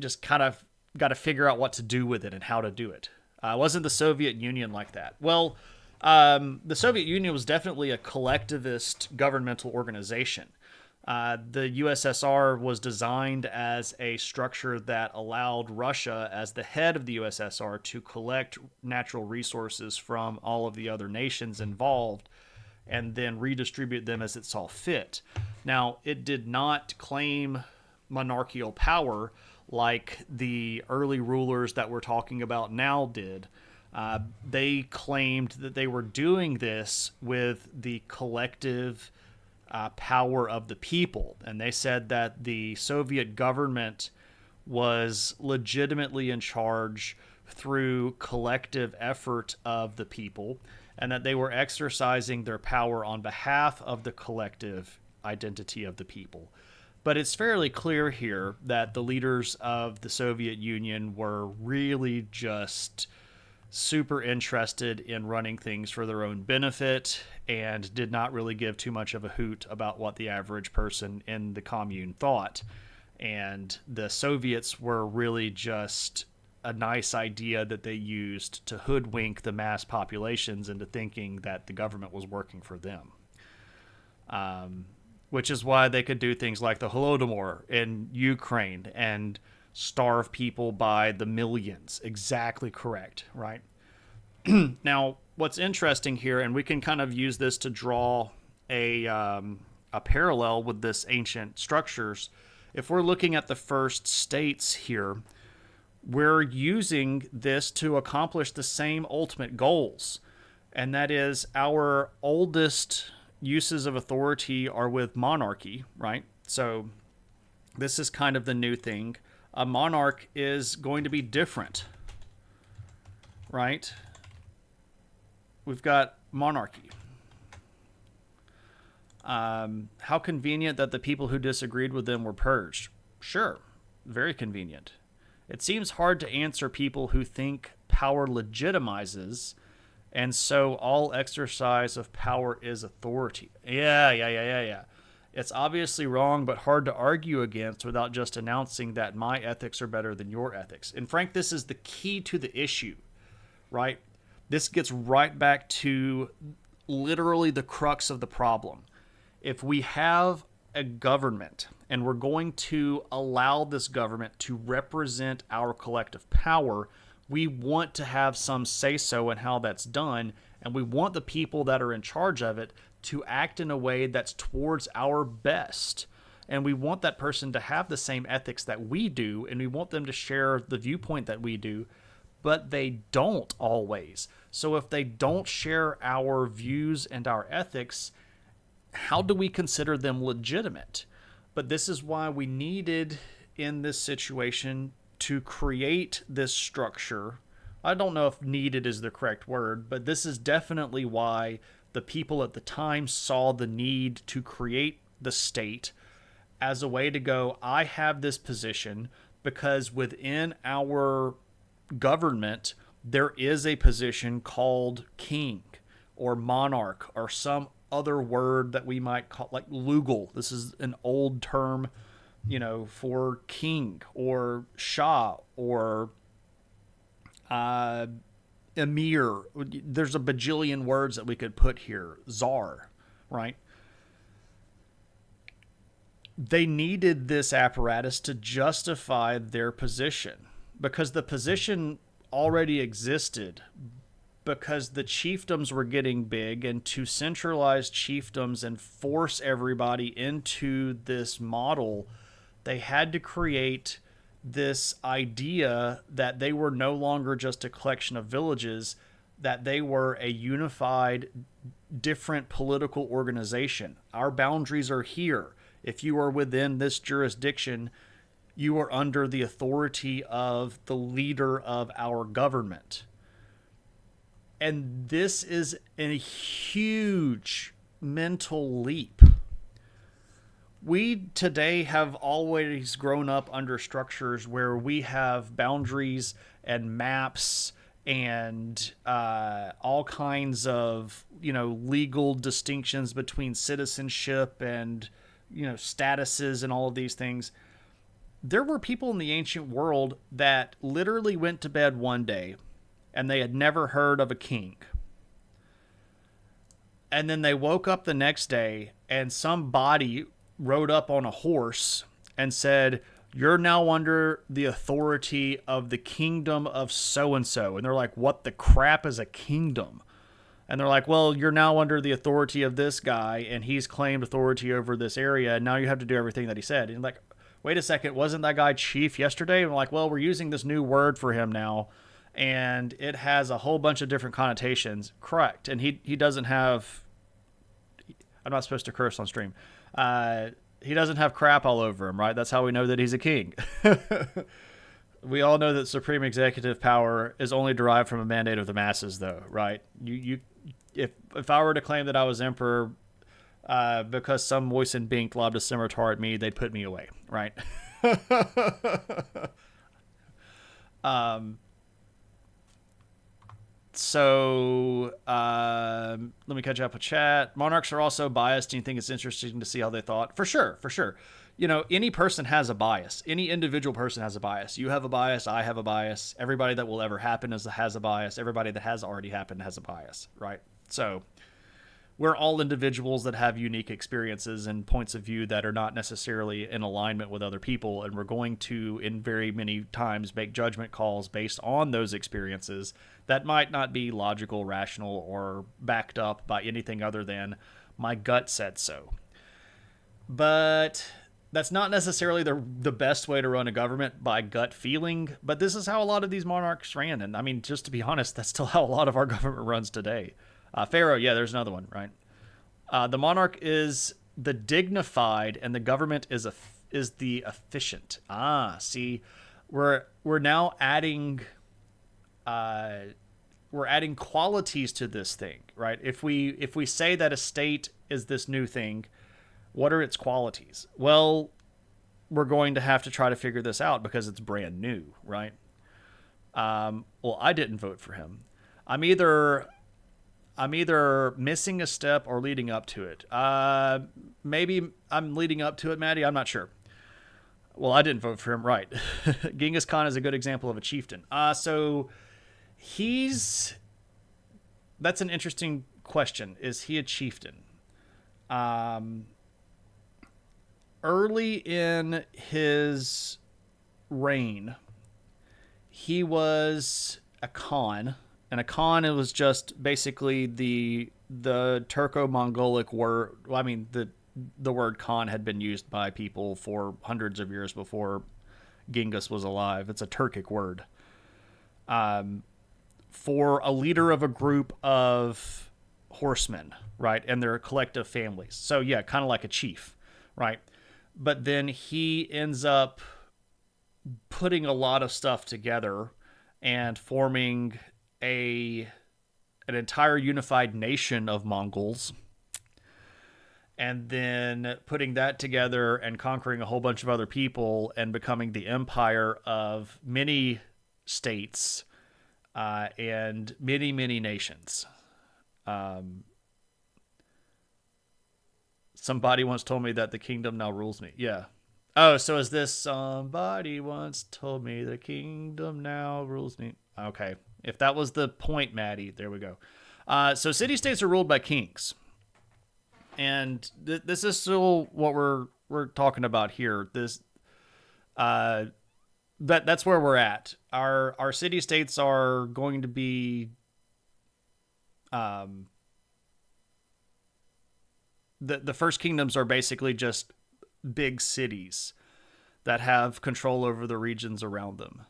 just kind of got to figure out what to do with it and how to do it. Wasn't the Soviet Union like that? Well, the Soviet Union was definitely a collectivist governmental organization. The USSR was designed as a structure that allowed Russia, as the head of the USSR, to collect natural resources from all of the other nations involved and then redistribute them as it saw fit. Now, it did not claim monarchical power like the early rulers that we're talking about now did. They claimed that they were doing this with the collective power of the people. And they said that the Soviet government was legitimately in charge through collective effort of the people, and that they were exercising their power on behalf of the collective identity of the people. But it's fairly clear here that the leaders of the Soviet Union were really just super interested in running things for their own benefit and did not really give too much of a hoot about what the average person in the commune thought. And the Soviets were really just a nice idea that they used to hoodwink the mass populations into thinking that the government was working for them. Which is why they could do things like the Holodomor in Ukraine and starve people by the millions. Exactly correct, right? Now, what's interesting here, and we can kind of use this to draw a parallel with this ancient structures. If we're looking at the first states here, we're using this to accomplish the same ultimate goals. And that is, our oldest uses of authority are with monarchy, right? So this is kind of the new thing. A monarch is going to be different, right? We've got monarchy. How convenient that the people who disagreed with them were purged. Sure, very convenient. It seems hard to answer people who think power legitimizes, and so all exercise of power is authority. Yeah. It's obviously wrong, but hard to argue against without just announcing that my ethics are better than your ethics. And Frank, this is the key to the issue, right? This gets right back to literally the crux of the problem. If we have a government and we're going to allow this government to represent our collective power, we want to have some say-so in how that's done, and we want the people that are in charge of it to act in a way that's towards our best. And we want that person to have the same ethics that we do, and we want them to share the viewpoint that we do, but they don't always. So if they don't share our views and our ethics, how do we consider them legitimate? But this is why we needed, in this situation, to create this structure. I don't know if needed is the correct word, but this is definitely why the people at the time saw the need to create the state as a way to go, I have this position because within our government, there is a position called king or monarch or some other word that we might call, like lugal. This is an old term, for king or shah or emir. There's a bajillion words that we could put here. Czar, right? They needed this apparatus to justify their position because the position already existed, because the chiefdoms were getting big, and to centralize chiefdoms and force everybody into this model, they had to create this idea that they were no longer just a collection of villages, that they were a unified, different political organization. Our boundaries are here. If you are within this jurisdiction, you are under the authority of the leader of our government. And this is a huge mental leap. We today have always grown up under structures where we have boundaries and maps and all kinds of, legal distinctions between citizenship and, statuses and all of these things. There were people in the ancient world that literally went to bed one day and they had never heard of a king. And then they woke up the next day and somebody rode up on a horse and said, you're now under the authority of the kingdom of so-and-so. And they're like, what the crap is a kingdom? And they're like, well, you're now under the authority of this guy and he's claimed authority over this area. And now you have to do everything that he said. And like, wait a second, wasn't that guy chief yesterday? And we're like, well, we're using this new word for him now, and it has a whole bunch of different connotations. Correct. And he doesn't have, I'm not supposed to curse on stream. He doesn't have crap all over him, right? That's how we know that he's a king. We all know that supreme executive power is only derived from a mandate of the masses, though, right? If I were to claim that I was emperor because some moistened bink lobbed a scimitar at me, they'd put me away, right? So let me catch up with chat. Monarchs are also biased. Do you think it's interesting to see how they thought? For sure. Any person has a bias. Any individual person has a bias. You have a bias. I have a bias. Everybody that will ever happen has a bias. Everybody that has already happened has a bias, right? So we're all individuals that have unique experiences and points of view that are not necessarily in alignment with other people, and we're going to, in very many times, make judgment calls based on those experiences that might not be logical, rational, or backed up by anything other than my gut said so. But that's not necessarily the best way to run a government, by gut feeling, but this is how a lot of these monarchs ran. And I mean, just to be honest, that's still how a lot of our government runs today. Pharaoh, yeah, there's another one, right? The monarch is the dignified, and the government is the efficient. See, we're now adding we're adding qualities to this thing, right? If we say that a state is this new thing, what are its qualities? Well, we're going to have to try to figure this out because it's brand new, right? Well, I didn't vote for him. I'm either missing a step or leading up to it. Maybe I'm leading up to it, Maddie. I'm not sure. Well, I didn't vote for him, right? Genghis Khan is a good example of a chieftain. So that's an interesting question. Is he a chieftain? Early in his reign, he was a Khan, and a Khan, it was just basically the Turco-Mongolic word. Well, I mean, the word Khan had been used by people for hundreds of years before Genghis was alive. It's a Turkic word. For a leader of a group of horsemen, right, and their collective families. So yeah, kind of like a chief, right? But then he ends up putting a lot of stuff together and forming an entire unified nation of Mongols, and then putting that together and conquering a whole bunch of other people and becoming the empire of many states and many, many nations. Somebody once told me that the kingdom now rules me. Yeah. Oh, so is this somebody once told me the kingdom now rules me? Okay. If that was the point, Maddie, there we go. So city-states are ruled by kings. And this is still what we're talking about here. This that's where we're at. Our city-states are going to be the first kingdoms are basically just big cities that have control over the regions around them.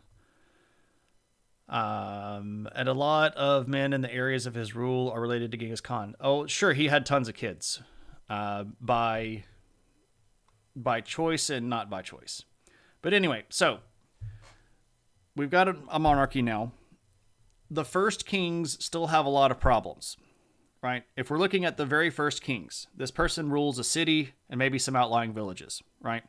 And a lot of men in the areas of his rule are related to Genghis Khan. Oh, sure, he had tons of kids, by choice and not by choice. But anyway, so we've got a monarchy now. The first kings still have a lot of problems, right? If we're looking at the very first kings, this person rules a city and maybe some outlying villages, right?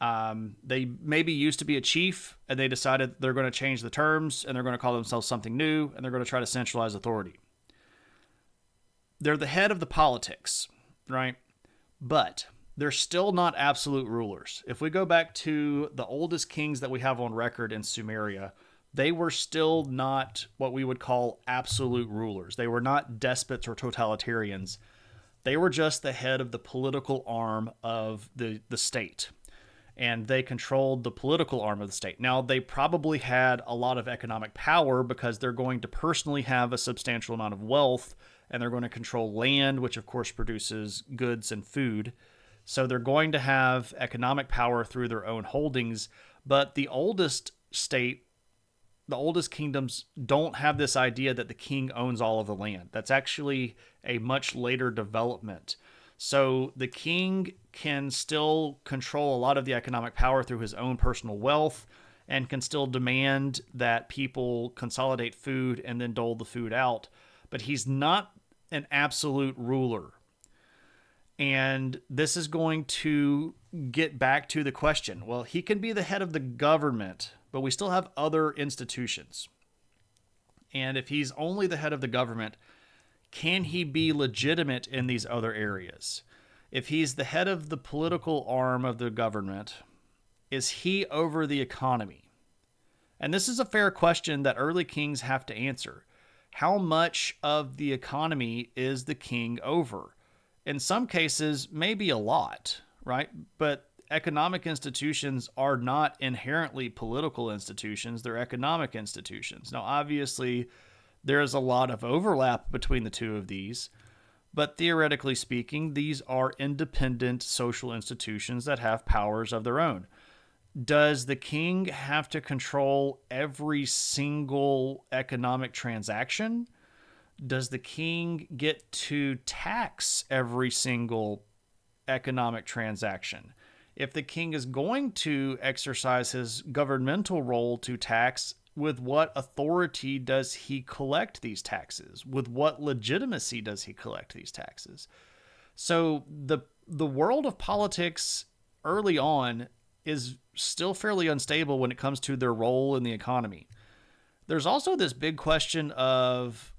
They maybe used to be a chief, and they decided they're going to change the terms, and they're going to call themselves something new, and they're going to try to centralize authority. They're the head of the politics, right? But they're still not absolute rulers. If we go back to the oldest kings that we have on record in Sumeria, they were still not what we would call absolute rulers. They were not despots or totalitarians. They were just the head of the political arm of the state. And they controlled the political arm of the state. Now, they probably had a lot of economic power because they're going to personally have a substantial amount of wealth, and they're going to control land, which of course produces goods and food. So they're going to have economic power through their own holdings. But the oldest kingdoms don't have this idea that the king owns all of the land. That's actually a much later development. So the king can still control a lot of the economic power through his own personal wealth, and can still demand that people consolidate food and then dole the food out. But he's not an absolute ruler. And this is going to get back to the question. Well, he can be the head of the government, but we still have other institutions. And if he's only the head of the government, can he be legitimate in these other areas? If he's the head of the political arm of the government, is he over the economy? And this is a fair question that early kings have to answer. How much of the economy is the king over? In some cases, maybe a lot, right? But economic institutions are not inherently political institutions, they're economic institutions. Now, obviously, there's a lot of overlap between the two of these, but theoretically speaking, these are independent social institutions that have powers of their own. Does the king have to control every single economic transaction? Does the king get to tax every single economic transaction? If the king is going to exercise his governmental role to tax, with what authority does he collect these taxes? With what legitimacy does he collect these taxes? So the world of politics early on is still fairly unstable when it comes to their role in the economy. There's also this big question of,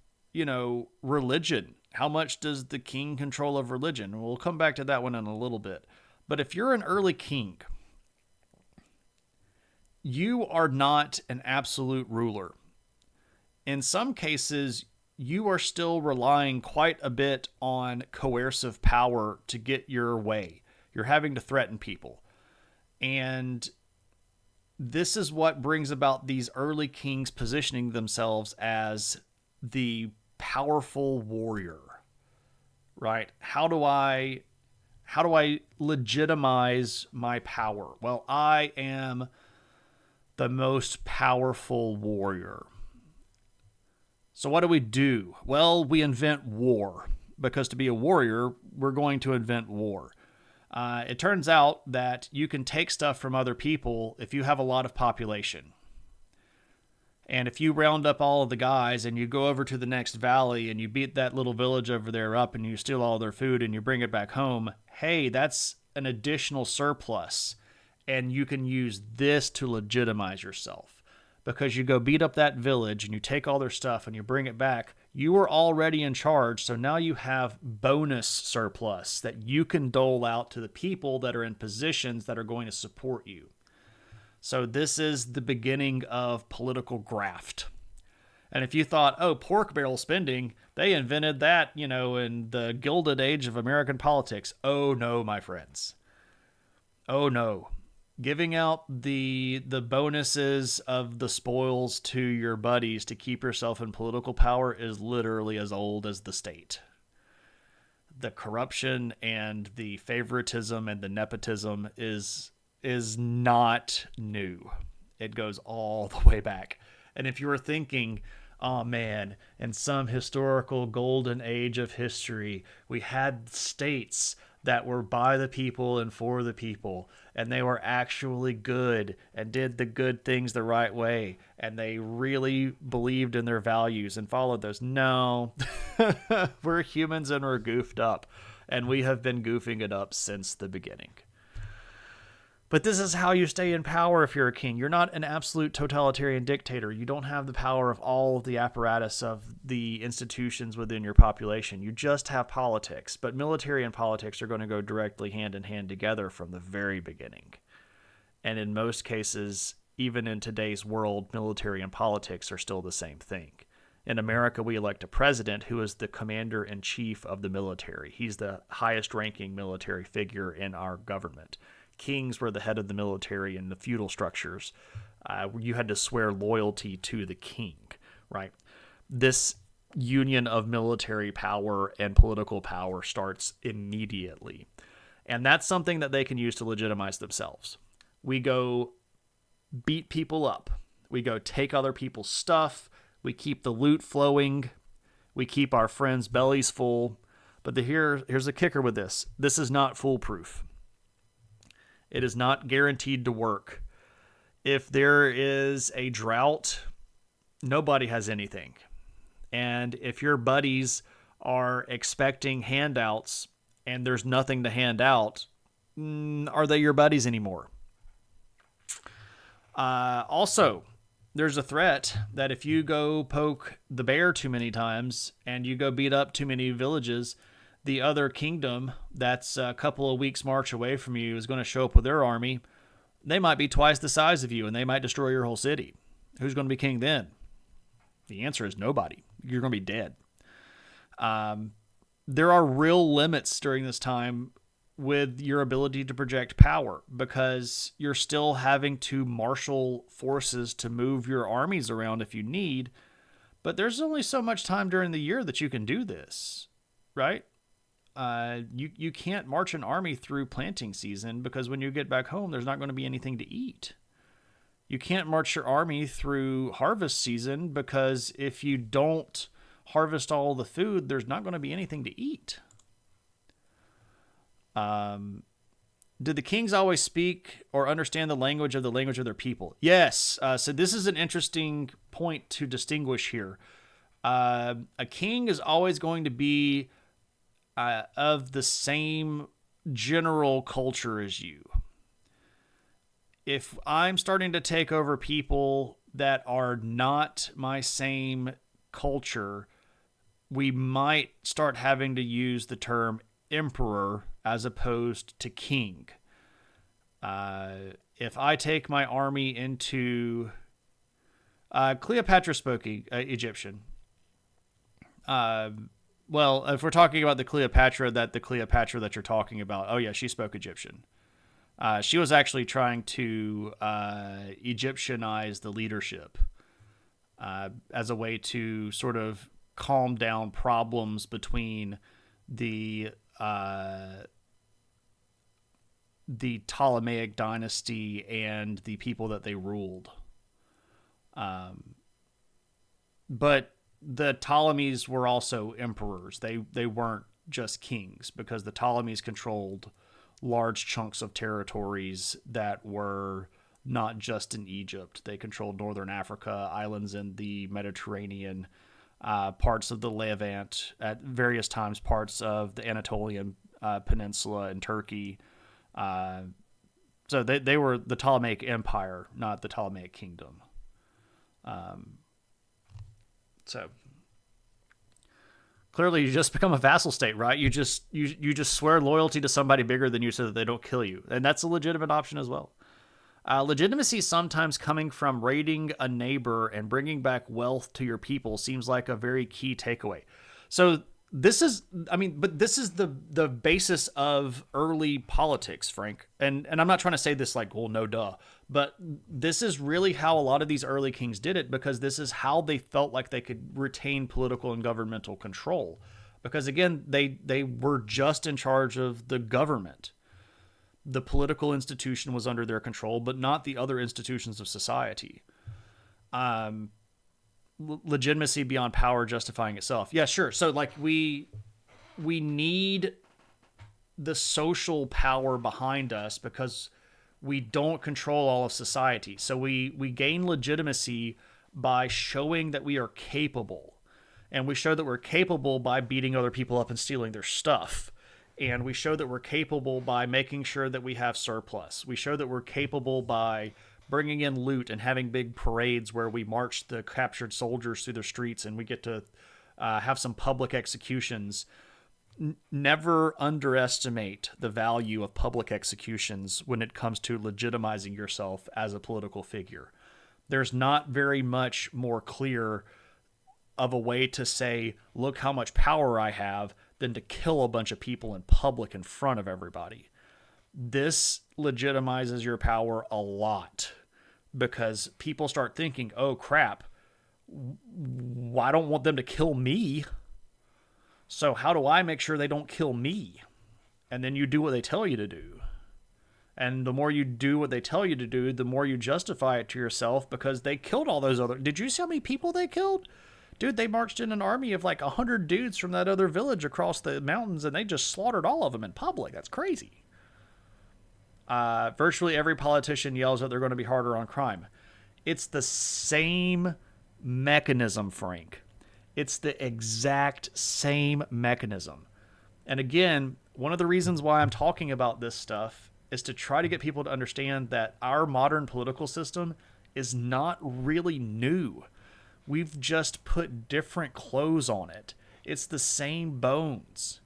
religion. How much does the king control of religion? We'll come back to that one in a little bit. But if you're an early king, you are not an absolute ruler. In some cases, you are still relying quite a bit on coercive power to get your way. You're having to threaten people. And this is what brings about these early kings positioning themselves as the powerful warrior, right? How do I legitimize my power? Well, I am the most powerful warrior. So what do? Well, we invent war, because to be a warrior, we're going to invent war. It turns out that you can take stuff from other people if you have a lot of population. And if you round up all of the guys and you go over to the next valley and you beat that little village over there up and you steal all their food and you bring it back home, hey, that's an additional surplus. And you can use this to legitimize yourself. Because you go beat up that village and you take all their stuff and you bring it back, you were already in charge, so now you have bonus surplus that you can dole out to the people that are in positions that are going to support you. So this is the beginning of political graft. And if you thought, oh, pork barrel spending, they invented that, in the Gilded Age of American politics. Oh no, my friends. Oh no. Giving out the bonuses of the spoils to your buddies to keep yourself in political power is literally as old as the state. The corruption and the favoritism and the nepotism is not new. It goes all the way back. And if you were thinking, oh man, in some historical golden age of history, we had states that were by the people and for the people, and they were actually good and did the good things the right way, and they really believed in their values and followed those. No, we're humans and we're goofed up, and we have been goofing it up since the beginning. But this is how you stay in power if you're a king. You're not an absolute totalitarian dictator. You don't have the power of all of the apparatus of the institutions within your population. You just have politics. But military and politics are going to go directly hand in hand together from the very beginning. And in most cases, even in today's world, military and politics are still the same thing. In America, we elect a president who is the commander-in-chief of the military. He's the highest-ranking military figure in our government. Kings were the head of the military in the feudal structures. You had to swear loyalty to the king, right? This union of military power and political power starts immediately. And that's something that they can use to legitimize themselves. We go beat people up. We go take other people's stuff. We keep the loot flowing. We keep our friends' bellies full. But here's the kicker with this. This is not foolproof. It is not guaranteed to work. If there is a drought, nobody has anything. And if your buddies are expecting handouts and there's nothing to hand out, are they your buddies anymore? Also, there's a threat that if you go poke the bear too many times and you go beat up too many villages, the other kingdom that's a couple of weeks' march away from you is going to show up with their army. They might be twice the size of you, and they might destroy your whole city. Who's going to be king then? The answer is nobody. You're going to be dead. There are real limits during this time with your ability to project power, because you're still having to marshal forces to move your armies around if you need. But there's only so much time during the year that you can do this, right? You can't march an army through planting season, because when you get back home, there's not going to be anything to eat. You can't march your army through harvest season, because if you don't harvest all the food, there's not going to be anything to eat. Did the kings always speak or understand the language of their people? Yes. So this is an interesting point to distinguish here. A king is always going to be of the same general culture as you. If I'm starting to take over people that are not my same culture, we might start having to use the term emperor as opposed to king. If I take my army into... Cleopatra spoke Egyptian. Well, if we're talking about the Cleopatra that you're talking about, oh yeah, she spoke Egyptian. She was actually trying to Egyptianize the leadership as a way to sort of calm down problems between the Ptolemaic dynasty and the people that they ruled. But the Ptolemies were also emperors. They weren't just kings, because the Ptolemies controlled large chunks of territories that were not just in Egypt. They controlled northern Africa, islands in the Mediterranean, parts of the Levant, at various times parts of the Anatolian Peninsula in Turkey. So they were the Ptolemaic Empire, not the Ptolemaic Kingdom. So clearly you just become a vassal state, right? You just swear loyalty to somebody bigger than you so that they don't kill you. And that's a legitimate option as well. Legitimacy sometimes coming from raiding a neighbor and bringing back wealth to your people seems like a very key takeaway. So this is the basis of early politics, Frank. And I'm not trying to say this like, well, no duh. But this is really how a lot of these early kings did it, because this is how they felt like they could retain political and governmental control. Because again, they were just in charge of the government. The political institution was under their control, but not the other institutions of society. Legitimacy beyond power justifying itself. Yeah, sure. So like we need the social power behind us, because we don't control all of society. So we gain legitimacy by showing that we are capable. And we show that we're capable by beating other people up and stealing their stuff. And we show that we're capable by making sure that we have surplus. We show that we're capable by bringing in loot and having big parades where we march the captured soldiers through the streets, and we get to have some public executions. Never underestimate the value of public executions when it comes to legitimizing yourself as a political figure. There's not very much more clear of a way to say, look how much power I have, than to kill a bunch of people in public in front of everybody. This legitimizes your power a lot, because people start thinking, oh crap, I don't want them to kill me. So how do I make sure they don't kill me? And then you do what they tell you to do. And the more you do what they tell you to do, the more you justify it to yourself, because they killed all those other... Did you see how many people they killed? Dude, they marched in an army of like 100 dudes from that other village across the mountains, and they just slaughtered all of them in public. That's crazy. Virtually every politician yells that they're going to be harder on crime. It's the same mechanism, Frank. It's the exact same mechanism. And again, one of the reasons why I'm talking about this stuff is to try to get people to understand that our modern political system is not really new. We've just put different clothes on it. It's the same bones.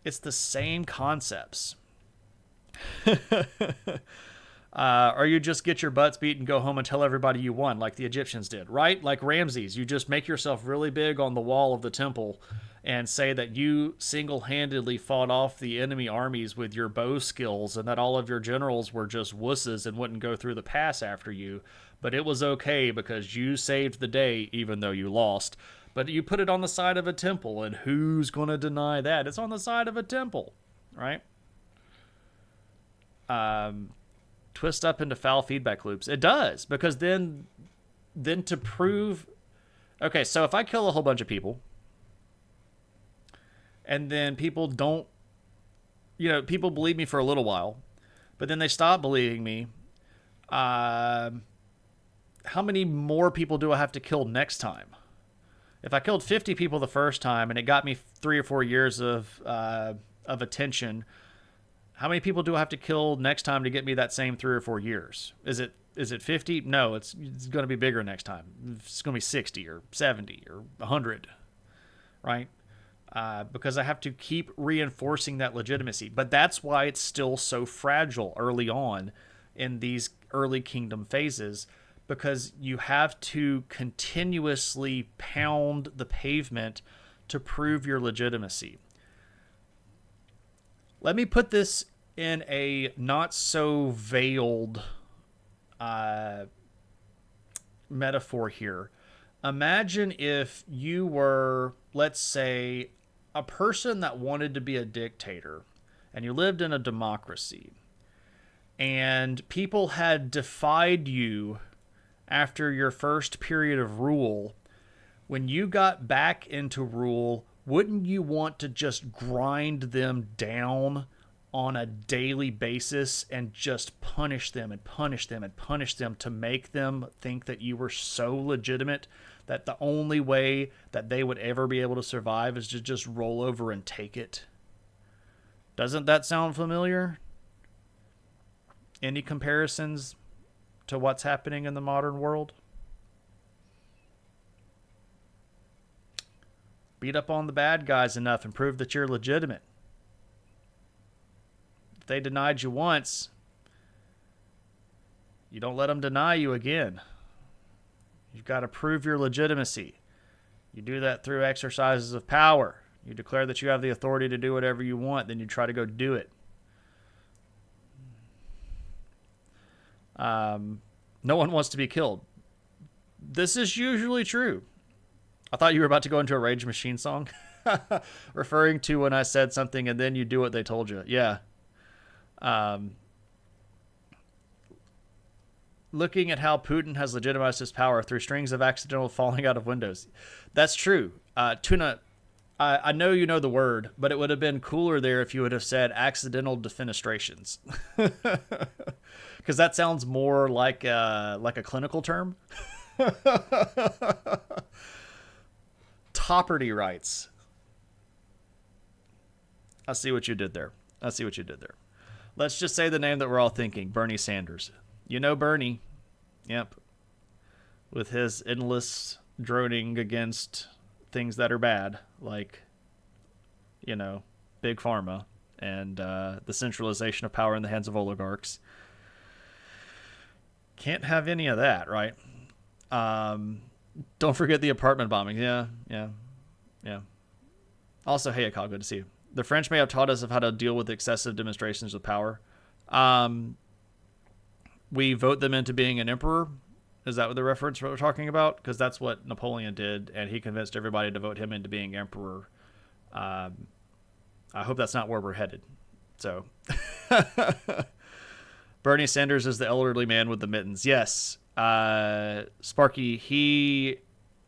It's the same concepts. Or you just get your butts beat and go home and tell everybody you won, like the Egyptians did, right? Like Ramses, you just make yourself really big on the wall of the temple and say that you single-handedly fought off the enemy armies with your bow skills and that all of your generals were just wusses and wouldn't go through the pass after you. But it was okay because you saved the day even though you lost. But you put it on the side of a temple, and who's going to deny that? It's on the side of a temple, right? Twist up into foul feedback loops. It does, because then to prove, okay, so if I kill a whole bunch of people and then people don't, people believe me for a little while, but then they stop believing me, how many more people do I have to kill next time? If I killed 50 people the first time and it got me 3 or 4 years of attention, how many people do I have to kill next time to get me that same 3 or 4 years? Is it 50? No, it's going to be bigger next time. It's going to be 60 or 70 or 100, right? Because I have to keep reinforcing that legitimacy. But that's why it's still so fragile early on in these early kingdom phases, because you have to continuously pound the pavement to prove your legitimacy. Let me put this in a not so veiled metaphor here. Imagine if you were, let's say, a person that wanted to be a dictator and you lived in a democracy and people had defied you after your first period of rule. When you got back into rule, wouldn't you want to just grind them down on a daily basis and just punish them and punish them and punish them to make them think that you were so legitimate that the only way that they would ever be able to survive is to just roll over and take it? Doesn't that sound familiar? Any comparisons to what's happening in the modern world? Beat up on the bad guys enough and prove that you're legitimate. If they denied you once, you don't let them deny you again. You've got to prove your legitimacy. You do that through exercises of power. You declare that you have the authority to do whatever you want, then you try to go do it. No one wants to be killed. This is usually true. I thought you were about to go into a Rage Machine song. Referring to when I said something and then you do what they told you. Yeah. Looking at how Putin has legitimized his power through strings of accidental falling out of windows. That's true. Tuna, I know you know the word, but it would have been cooler there if you would have said accidental defenestrations. Because that sounds more like a clinical term. Topperty rights. I see what you did there. Let's just say the name that we're all thinking. Bernie Sanders. You know Bernie. Yep. With his endless droning against things that are bad, like, Big Pharma and the centralization of power in the hands of oligarchs. Can't have any of that, right? Don't forget the apartment bombing. Yeah. Also, hey, Akal, good to see you. The French may have taught us of how to deal with excessive demonstrations of power. We vote them into being an emperor. Is that what the reference we're talking about? Because that's what Napoleon did, and he convinced everybody to vote him into being emperor. I hope that's not where we're headed. So, Bernie Sanders is the elderly man with the mittens. Yes. Sparky, he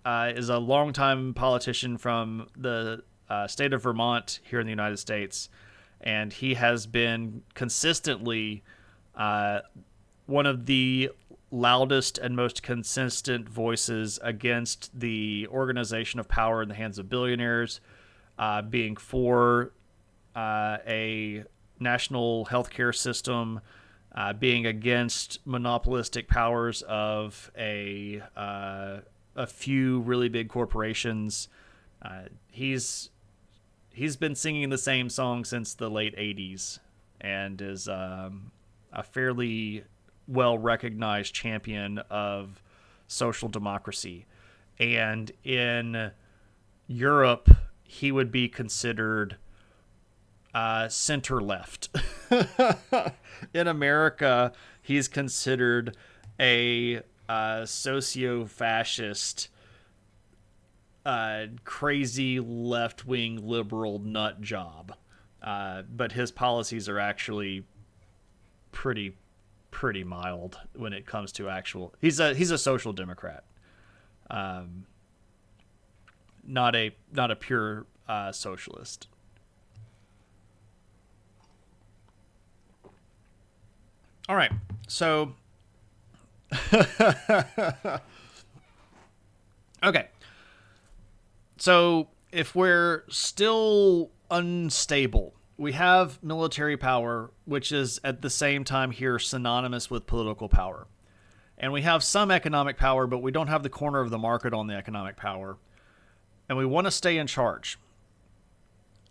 is a longtime politician from the state of Vermont here in the United States, and he has been consistently one of the loudest and most consistent voices against the organization of power in the hands of billionaires, being for a national healthcare system, being against monopolistic powers of a few really big corporations. He's been singing the same song since the late 80s and is a fairly well-recognized champion of social democracy. And in Europe, he would be considered center-left. In America, he's considered a socio-fascist, crazy left-wing liberal nut job. But his policies are actually pretty mild when it comes to actual. He's a social democrat, not a pure socialist. All right, so okay, so if we're still unstable, we have military power, which is at the same time here synonymous with political power. And we have some economic power, but we don't have the corner of the market on the economic power. And we want to stay in charge.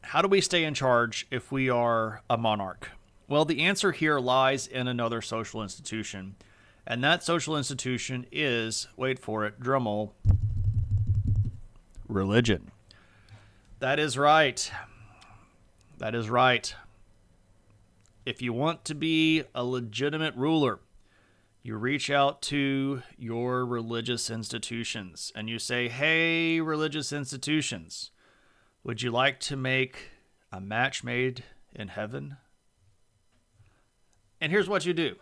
How do we stay in charge if we are a monarch? Well, the answer here lies in another social institution. And that social institution is, wait for it, drumroll, religion. That is right. That is right. If you want to be a legitimate ruler, you reach out to your religious institutions and you say, hey, religious institutions, would you like to make a match made in heaven? And here's what you do.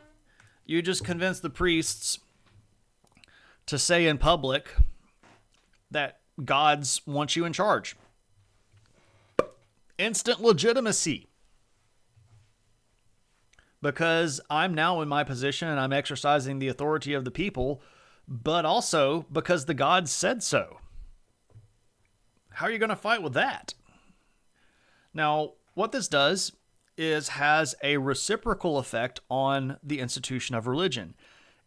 You just convince the priests to say in public that gods want you in charge. Instant legitimacy. Because I'm now in my position and I'm exercising the authority of the people, but also because the gods said so. How are you going to fight with that? Now, what this does is has a reciprocal effect on the institution of religion.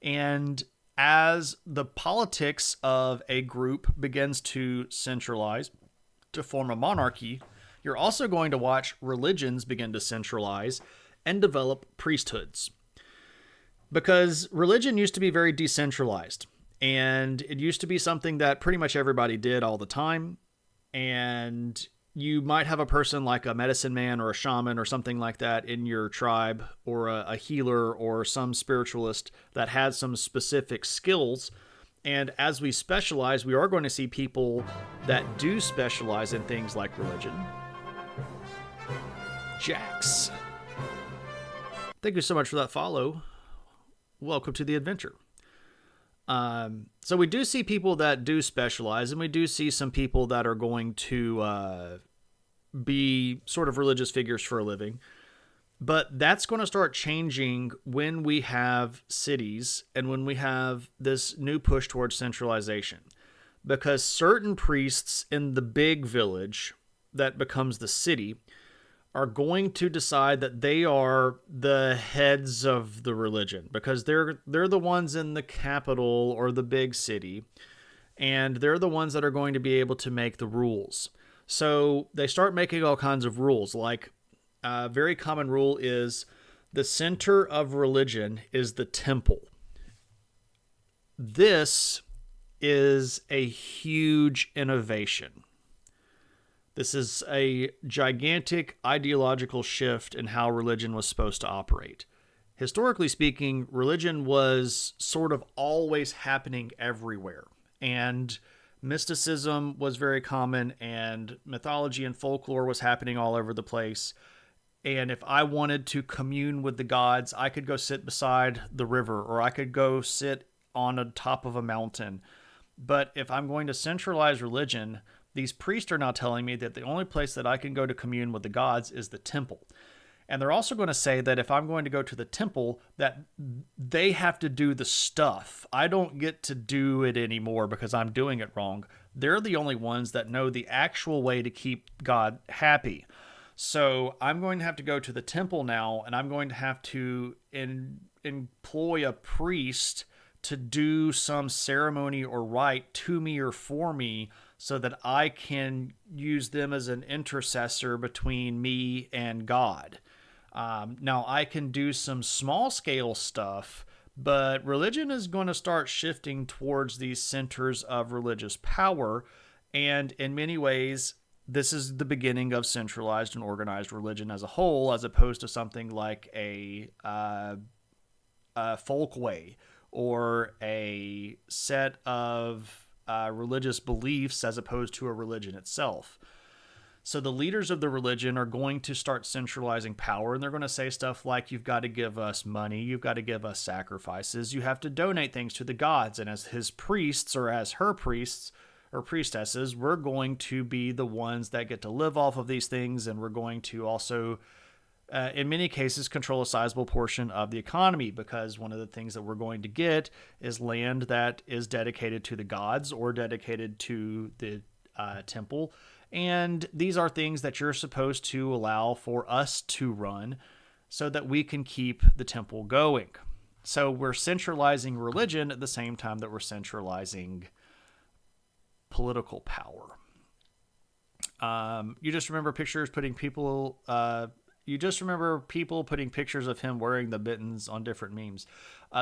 And as the politics of a group begins to centralize to form a monarchy, you're also going to watch religions begin to centralize and develop priesthoods. Because religion used to be very decentralized, and it used to be something that pretty much everybody did all the time. And you might have a person like a medicine man or a shaman or something like that in your tribe, or a healer or some spiritualist that has some specific skills. And as we specialize, we are going to see people that do specialize in things like religion. Jax, thank you so much for that follow. Welcome to the adventure. So we do see people that do specialize, and we do see some people that are going to be sort of religious figures for a living. But that's going to start changing when we have cities and when we have this new push towards centralization. Because certain priests in the big village that becomes the city are going to decide that they are the heads of the religion, because they're the ones in the capital or the big city, and they're the ones that are going to be able to make the rules. So they start making all kinds of rules. Like a very common rule is the center of religion is the temple. This is a huge innovation. This is a gigantic ideological shift in how religion was supposed to operate. Historically speaking, religion was sort of always happening everywhere. And mysticism was very common, and mythology and folklore was happening all over the place. And if I wanted to commune with the gods, I could go sit beside the river, or I could go sit on the top of a mountain. But if I'm going to centralize religion, these priests are now telling me that the only place that I can go to commune with the gods is the temple. And they're also going to say that if I'm going to go to the temple, that they have to do the stuff. I don't get to do it anymore because I'm doing it wrong. They're the only ones that know the actual way to keep God happy. So I'm going to have to go to the temple now, and I'm going to have to employ a priest to do some ceremony or rite to me or for me, so that I can use them as an intercessor between me and God. Now, I can do some small-scale stuff, But religion is going to start shifting towards these centers of religious power. And in many ways, this is the beginning of centralized and organized religion as a whole, as opposed to something like a folkway or a set of religious beliefs as opposed to a religion itself. So the leaders of the religion are going to start centralizing power, and they're going to say stuff like, you've got to give us money, you've got to give us sacrifices, you have to donate things to the gods, and as his priests or as her priests or priestesses, we're going to be the ones that get to live off of these things, and we're going to also in many cases, control a sizable portion of the economy, because one of the things that we're going to get is land that is dedicated to the gods or dedicated to the temple. And these are things that you're supposed to allow for us to run so that we can keep the temple going. So we're centralizing religion at the same time that we're centralizing political power. You just remember people putting pictures of him wearing the mittens on different memes.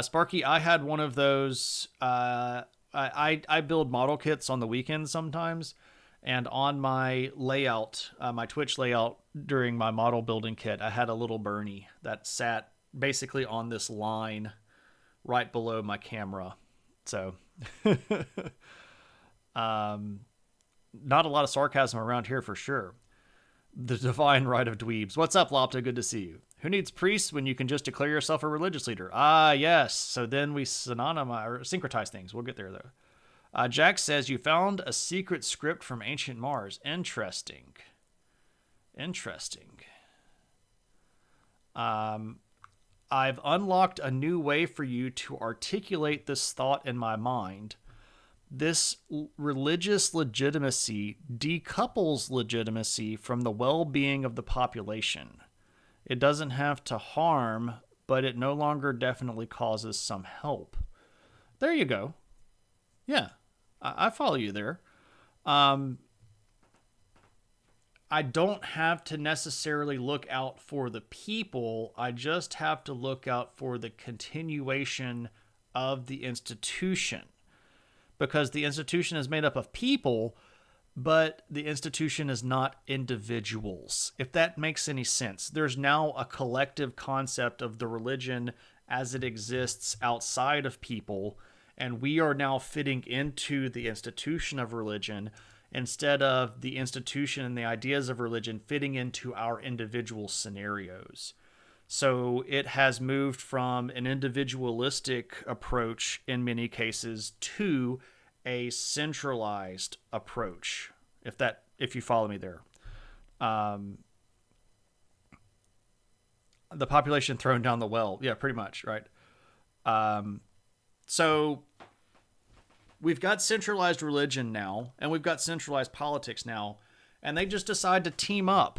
Sparky, I had one of those. I build model kits on the weekends sometimes, and on my layout, my Twitch layout during my model building kit, I had a little Bernie that sat basically on this line right below my camera. So, not a lot of sarcasm around here for sure. The divine right of dweebs. What's up, Lopta? Good to see you. Who needs priests when you can just declare yourself a religious leader? Ah, yes. So then we syncretize things. We'll get there, though. Jack says, you found a secret script from ancient Mars. Interesting. I've unlocked a new way for you to articulate this thought in my mind. This religious legitimacy decouples legitimacy from the well-being of the population. It doesn't have to harm, but it no longer definitely causes some help. There you go. Yeah, I follow you there. I don't have to necessarily look out for the people. I just have to look out for the continuation of the institution. Because the institution is made up of people, but the institution is not individuals. If that makes any sense. There's now a collective concept of the religion as it exists outside of people, and we are now fitting into the institution of religion instead of the institution and the ideas of religion fitting into our individual scenarios. So it has moved from an individualistic approach in many cases to a centralized approach, if you follow me there. The population thrown down the well. Yeah, pretty much, right? So we've got centralized religion now, and we've got centralized politics now, and they just decide to team up.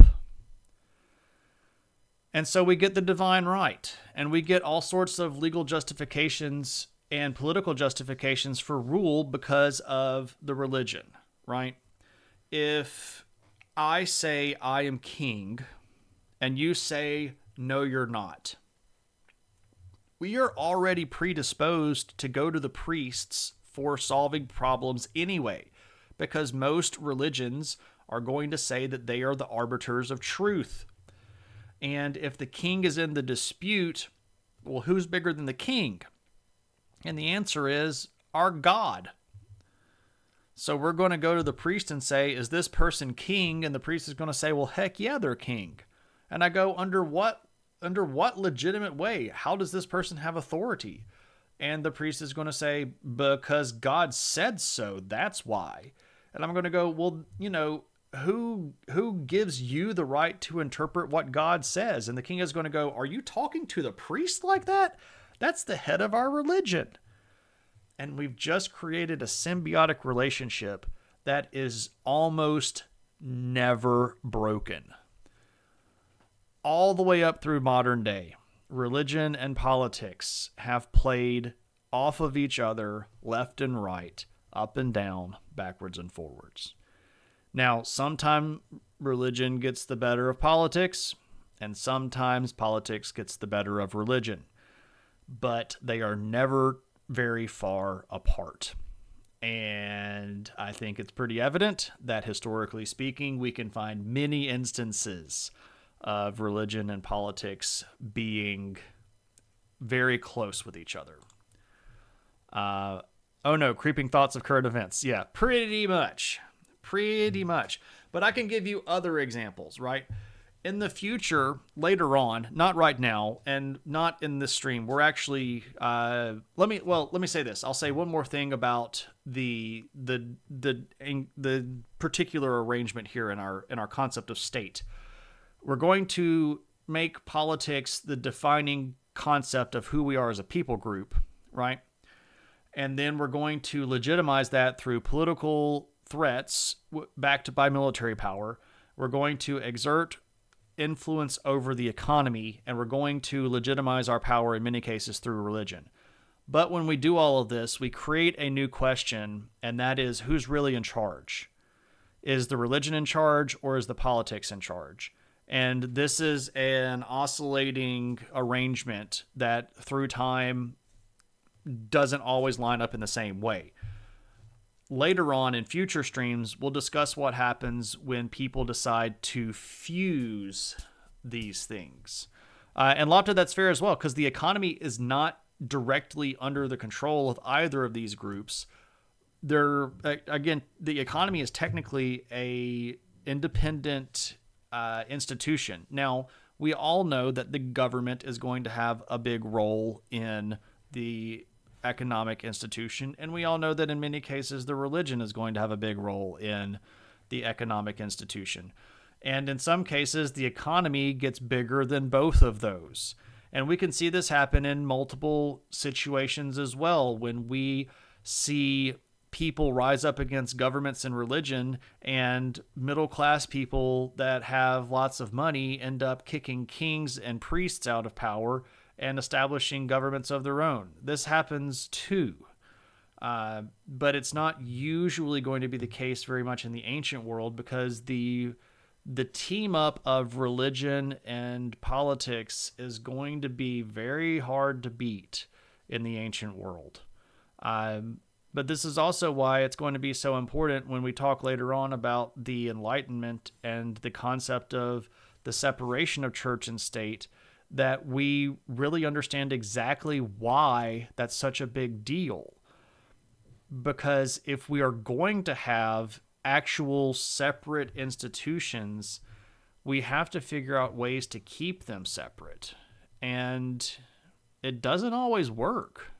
And so we get the divine right, and we get all sorts of legal justifications and political justifications for rule because of the religion, right? If I say I am king, and you say, no, you're not, we are already predisposed to go to the priests for solving problems anyway, because most religions are going to say that they are the arbiters of truth. And if the king is in the dispute, well, who's bigger than the king? And the answer is our God. So we're going to go to the priest and say, is this person king? And the priest is going to say, well, heck yeah, they're king. And I go, under what legitimate way? How does this person have authority? And the priest is going to say, because God said so, that's why. And I'm going to go, well, who gives you the right to interpret what God says? And the king is going to go, are you talking to the priest like that? That's the head of our religion. And we've just created a symbiotic relationship that is almost never broken. All the way up through modern day, religion and politics have played off of each other, left and right, up and down, backwards and forwards. Now, sometimes religion gets the better of politics, and sometimes politics gets the better of religion. but they are never very far apart. And I think it's pretty evident that historically speaking, we can find many instances of religion and politics being very close with each other. Oh no, creeping thoughts of current events. Yeah, pretty much. Pretty much. But I can give you other examples, right? In the future, later on, not right now, and not in this stream, we're actually let me say this. I'll say one more thing about the particular arrangement here in our concept of state. We're going to make politics the defining concept of who we are as a people group, right? And then we're going to legitimize that through political threats backed by military power. We're going to exert influence over the economy, and we're going to legitimize our power in many cases through religion. But when we do all of this, we create a new question, and that is, who's really in charge? Is the religion in charge, or is the politics in charge? And this is an oscillating arrangement that through time doesn't always line up in the same way. Later on in future streams, we'll discuss what happens when people decide to fuse these things. And a lot of that's fair as well, because the economy is not directly under the control of either of these groups. Again, the economy is technically a independent institution. Now, we all know that the government is going to have a big role in the economic institution, and we all know that in many cases the religion is going to have a big role in the economic institution. And in some cases the economy gets bigger than both of those. And we can see this happen in multiple situations as well, when we see people rise up against governments and religion, and middle class people that have lots of money end up kicking kings and priests out of power and establishing governments of their own. This happens too. But it's not usually going to be the case very much in the ancient world, because the team up of religion and politics is going to be very hard to beat in the ancient world. But this is also why it's going to be so important when we talk later on about the Enlightenment and the concept of the separation of church and state, that we really understand exactly why that's such a big deal. Because if we are going to have actual separate institutions, we have to figure out ways to keep them separate. And it doesn't always work.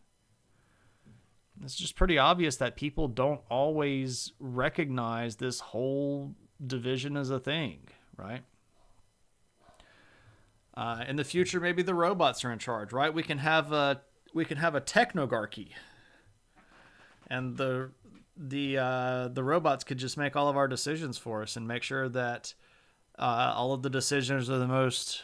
It's just pretty obvious that people don't always recognize this whole division as a thing, right? In the future, maybe the robots are in charge, right? We can have a technogarchy, and the robots could just make all of our decisions for us and make sure that all of the decisions are the most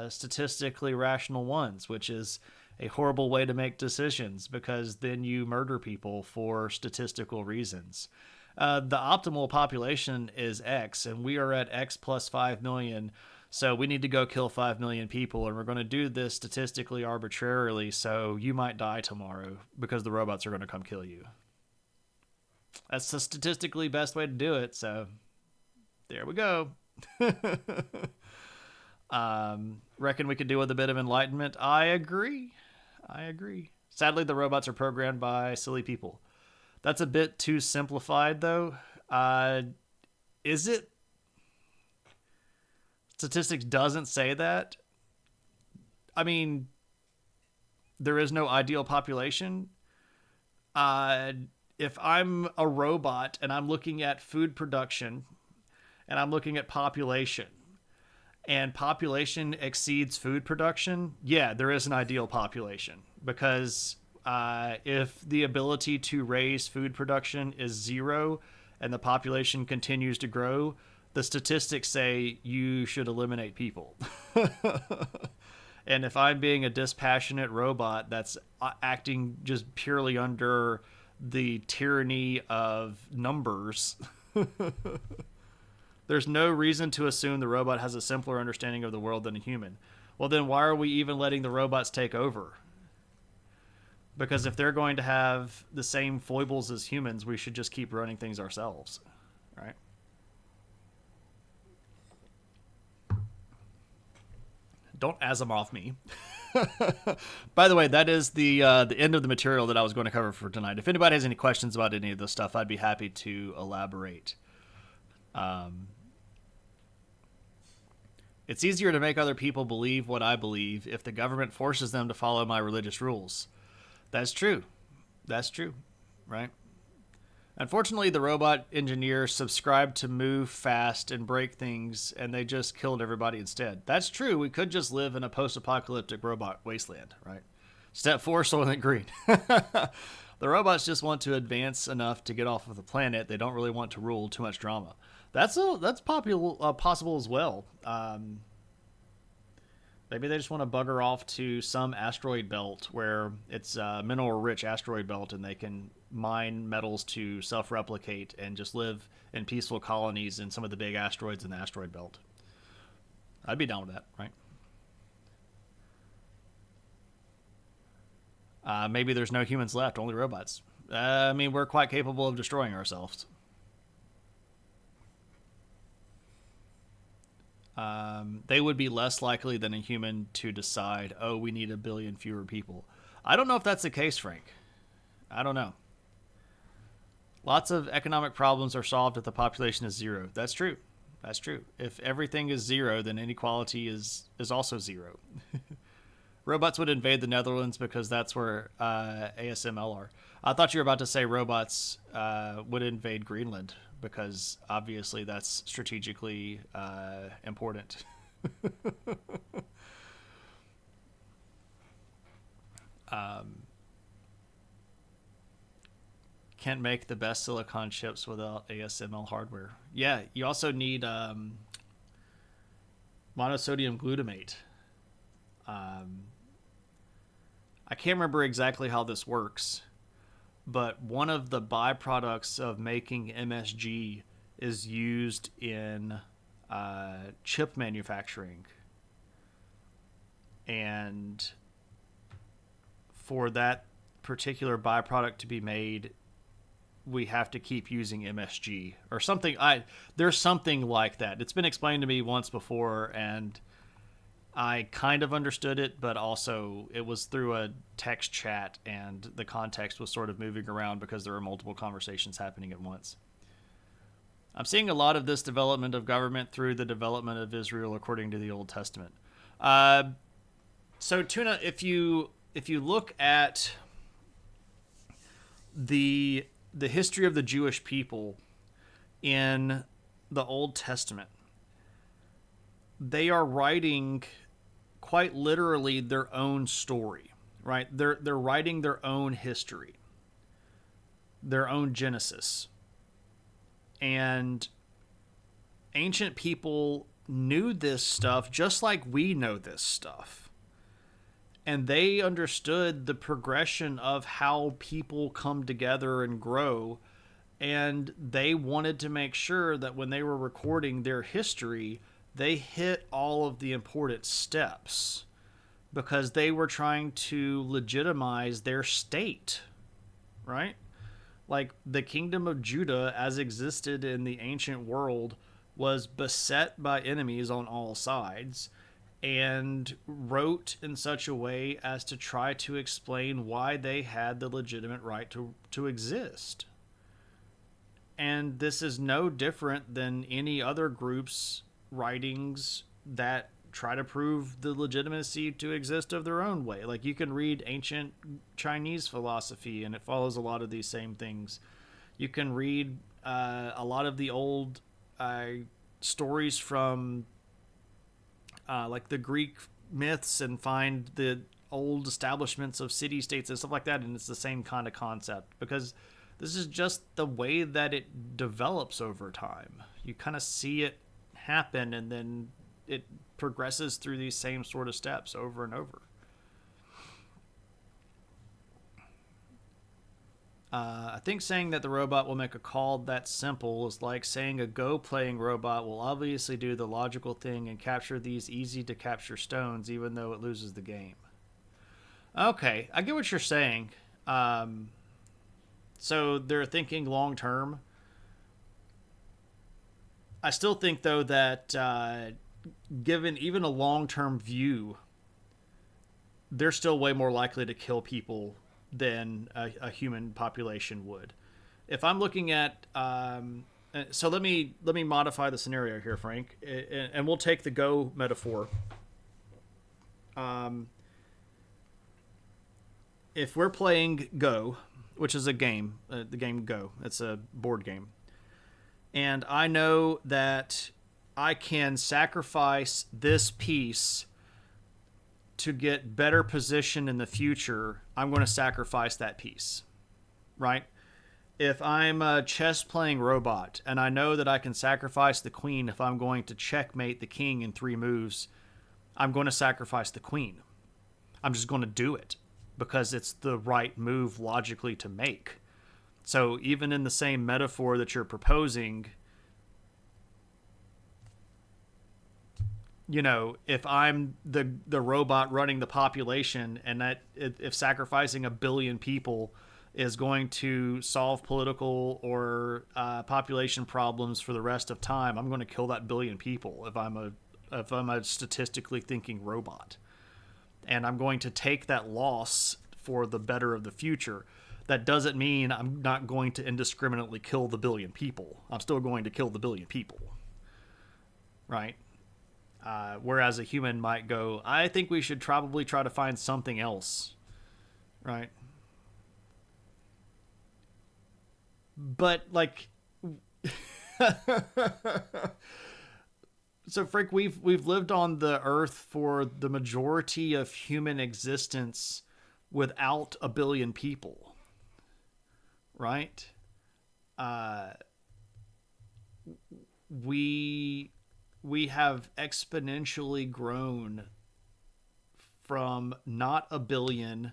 statistically rational ones, which is a horrible way to make decisions, because then you murder people for statistical reasons. The optimal population is X, and we are at X plus 5 million. So we need to go kill 5 million people, and we're going to do this statistically arbitrarily, so you might die tomorrow because the robots are going to come kill you. That's the statistically best way to do it, so there we go. Reckon we could do with a bit of enlightenment? I agree. Sadly, the robots are programmed by silly people. That's a bit too simplified, though. Is it? Statistics doesn't say that. I mean, there is no ideal population. If I'm a robot and I'm looking at food production and I'm looking at population, and population exceeds food production, yeah, there is an ideal population. Because if the ability to raise food production is 0 and the population continues to grow, the statistics say you should eliminate people. And if I'm being a dispassionate robot that's acting just purely under the tyranny of numbers, there's no reason to assume the robot has a simpler understanding of the world than a human. Well, then why are we even letting the robots take over? Because if they're going to have the same foibles as humans, we should just keep running things ourselves, right? Don't Asimov me. By the way, that is the end of the material that I was going to cover for tonight. If anybody has any questions about any of this stuff, I'd be happy to elaborate. It's easier to make other people believe what I believe if the government forces them to follow my religious rules. That's true. That's true, right? Unfortunately, the robot engineers subscribed to move fast and break things, and they just killed everybody instead. That's true. We could just live in a post-apocalyptic robot wasteland, right? Step 4, Soylent Green. The robots just want to advance enough to get off of the planet. They don't really want to rule. Too much drama. That's possible as well. Maybe they just want to bugger off to some asteroid belt where it's a mineral-rich asteroid belt, and they can mine metals to self-replicate and just live in peaceful colonies in some of the big asteroids in the asteroid belt. I'd be down with that, right? Maybe there's no humans left, only robots. I mean, we're quite capable of destroying ourselves. They would be less likely than a human to decide, oh, we need 1 billion fewer people. I don't know if that's the case, Frank. I don't know. Lots of economic problems are solved if the population is 0. That's true. That's true. If everything is 0, then inequality is also 0. Robots would invade the Netherlands because that's where ASML are. I thought you were about to say robots would invade Greenland because obviously that's strategically important. Can't make the best silicon chips without ASML hardware. Yeah, you also need monosodium glutamate. I can't remember exactly how this works, but one of the byproducts of making MSG is used in chip manufacturing. And for that particular byproduct to be made, we have to keep using MSG or something. There's something like that. It's been explained to me once before, and I kind of understood it, but also it was through a text chat, and the context was sort of moving around because there were multiple conversations happening at once. I'm seeing a lot of this development of government through the development of Israel according to the Old Testament. So, Tuna, if you look at the history of the Jewish people in the Old Testament, they are writing quite literally their own story, right? They're writing their own history, their own Genesis. And ancient people knew this stuff just like we know this stuff. And they understood the progression of how people come together and grow. And they wanted to make sure that when they were recording their history, they hit all of the important steps because they were trying to legitimize their state, right? Like the kingdom of Judah as existed in the ancient world was beset by enemies on all sides and wrote in such a way as to try to explain why they had the legitimate right to exist. And this is no different than any other group's writings that try to prove the legitimacy to exist of their own way. Like you can read ancient Chinese philosophy and it follows a lot of these same things. You can read a lot of the old stories from like the Greek myths and find the old establishments of city-states and stuff like that, and it's the same kind of concept because this is just the way that it develops over time. You kind of see it happen and then it progresses through these same sort of steps over and over. I think saying that the robot will make a call that simple is like saying a Go playing robot will obviously do the logical thing and capture these easy to capture stones even though it loses the game. Okay, I get what you're saying. So they're thinking long term. I still think though that given even a long term view, they're still way more likely to kill people than a human population would. If I'm looking at so let me modify the scenario here, Frank, and we'll take the Go metaphor. Um, if we're playing Go, which is a game, the game Go, it's a board game, and I know that I can sacrifice this piece to get better position in the future, I'm going to sacrifice that piece, right? If I'm a chess playing robot and I know that I can sacrifice the queen if I'm going to checkmate the king in 3 moves, I'm going to sacrifice the queen. I'm just going to do it because it's the right move logically to make. So even in the same metaphor that you're proposing, if I'm the robot running the population, and that if sacrificing 1 billion people is going to solve political or population problems for the rest of time, I'm going to kill that 1 billion people if I'm a statistically thinking robot, and I'm going to take that loss for the better of the future. That doesn't mean I'm not going to indiscriminately kill the 1 billion people. I'm still going to kill the 1 billion people, right? Whereas a human might go, I think we should probably try to find something else, right? But like, so Frank, we've lived on the Earth for the majority of human existence without 1 billion people, right? Uh, we have exponentially grown from not 1 billion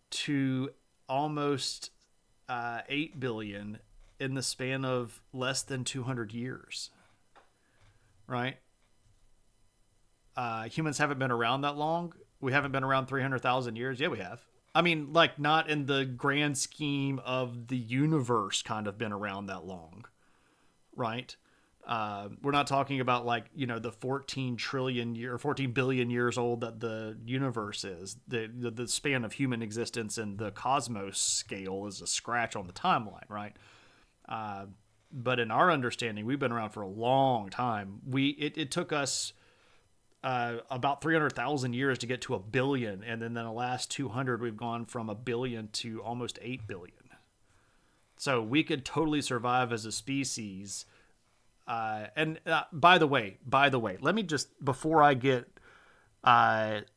to almost 8 billion in the span of less than 200 years, right? Humans haven't been around that long. We haven't been around 300,000 years. Yeah, we have. I mean, like, not in the grand scheme of the universe kind of been around that long, right? We're not talking about the 14 billion years old that the universe is. The span of human existence and the cosmos scale is a scratch on the timeline, right? But in our understanding, we've been around for a long time. It took us about 300,000 years to get to 1 billion, and then in the last 200, we've gone from 1 billion to almost 8 billion. So we could totally survive as a species. And by the way, let me just, before I get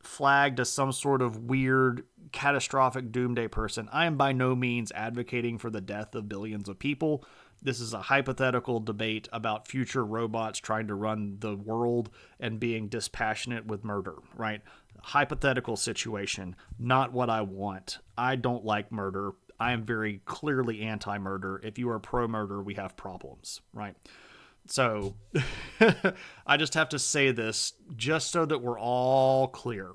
flagged as some sort of weird catastrophic doomsday person, I am by no means advocating for the death of billions of people. This is a hypothetical debate about future robots trying to run the world and being dispassionate with murder, right? Hypothetical situation, not what I want. I don't like murder. I am very clearly anti-murder. If you are pro-murder, we have problems, right? So I just have to say this just so that we're all clear.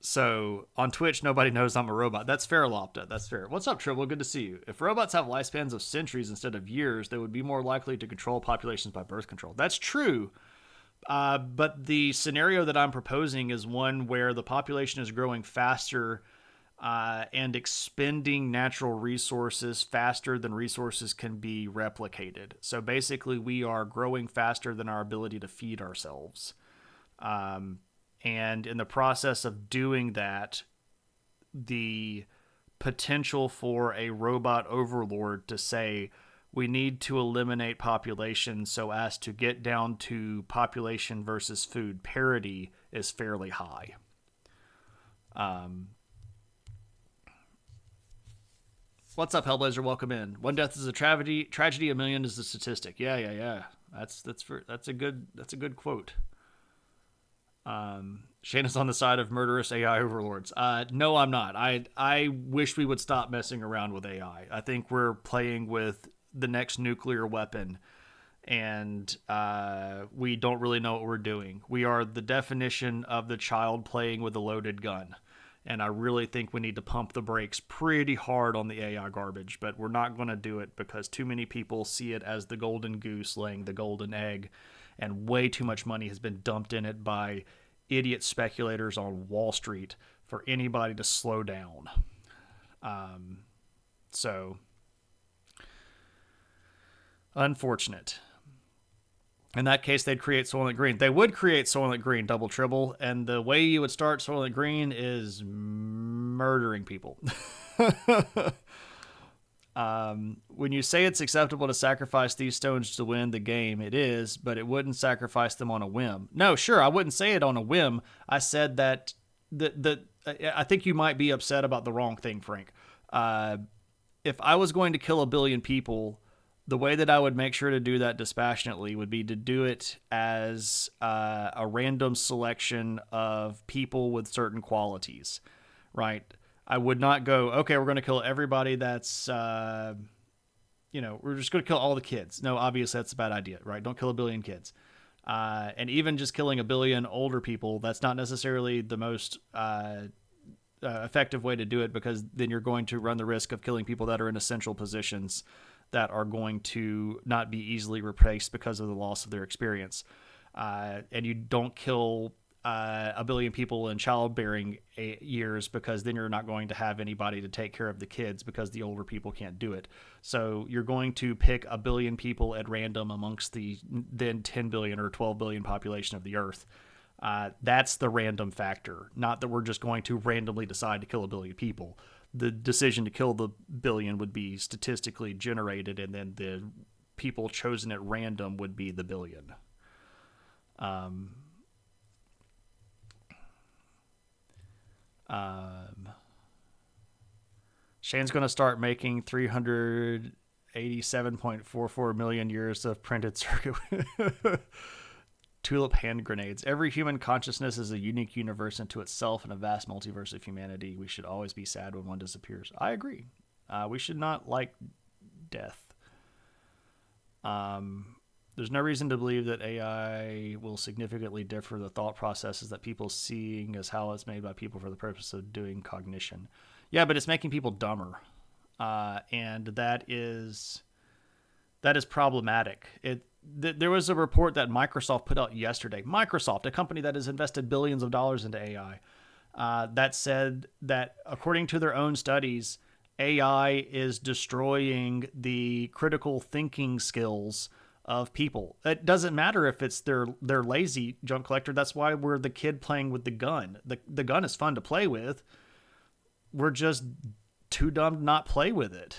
So on Twitch, nobody knows I'm a robot. That's fair, Lopta. That's fair. What's up, Tribble? Good to see you. If robots have lifespans of centuries instead of years, they would be more likely to control populations by birth control. That's true. But the scenario that I'm proposing is one where the population is growing faster and expending natural resources faster than resources can be replicated. So basically, we are growing faster than our ability to feed ourselves. And in the process of doing that, the potential for a robot overlord to say, we need to eliminate population so as to get down to population versus food parity is fairly high. What's up, Hellblazer? Welcome in. One death is a tragedy. A million is a statistic. Yeah. That's a good quote. Shayna's on the side of murderous AI overlords. No, I'm not. I wish we would stop messing around with AI. I think we're playing with the next nuclear weapon, and we don't really know what we're doing. We are the definition of the child playing with a loaded gun. And I really think we need to pump the brakes pretty hard on the AI garbage, but we're not going to do it because too many people see it as the golden goose laying the golden egg, and way too much money has been dumped in it by idiot speculators on Wall Street for anybody to slow down. So, unfortunate. In that case, they'd create Soylent Green. They would create Soylent Green, double triple, and the way you would start Soylent Green is murdering people. When you say it's acceptable to sacrifice these stones to win the game, it is, but it wouldn't sacrifice them on a whim. No, sure, I wouldn't say it on a whim. I said that I think you might be upset about the wrong thing, Frank. If I was going to kill 1 billion people, the way that I would make sure to do that dispassionately would be to do it as a random selection of people with certain qualities, right? I would not go, okay, we're going to kill everybody that's, we're just going to kill all the kids. No, obviously that's a bad idea, right? Don't kill 1 billion kids. And even just killing 1 billion older people, that's not necessarily the most effective way to do it, because then you're going to run the risk of killing people that are in essential positions that are going to not be easily replaced because of the loss of their experience. And you don't kill 1 billion people in childbearing years, because then you're not going to have anybody to take care of the kids because the older people can't do it. So you're going to pick 1 billion people at random amongst the then 10 billion or 12 billion population of the earth. That's the random factor, not that we're just going to randomly decide to kill 1 billion people. The decision to kill the billion would be statistically generated, and then the people chosen at random would be the billion. Shane's going to start making 387.44 million years of printed circuit tulip hand grenades. Every human consciousness is a unique universe unto itself and a vast multiverse of humanity. We should always be sad when one disappears. I agree. We should not like death. There's no reason to believe that AI will significantly differ the thought processes that people seeing as how it's made by people for the purpose of doing cognition. Yeah, but it's making people dumber. And that is problematic. There was a report that Microsoft put out yesterday. Microsoft, a company that has invested billions of dollars into AI, that said that according to their own studies, AI is destroying the critical thinking skills of people. It doesn't matter if it's they're lazy, junk collector. That's why we're the kid playing with the gun. The gun is fun to play with. We're just too dumb to not play with it.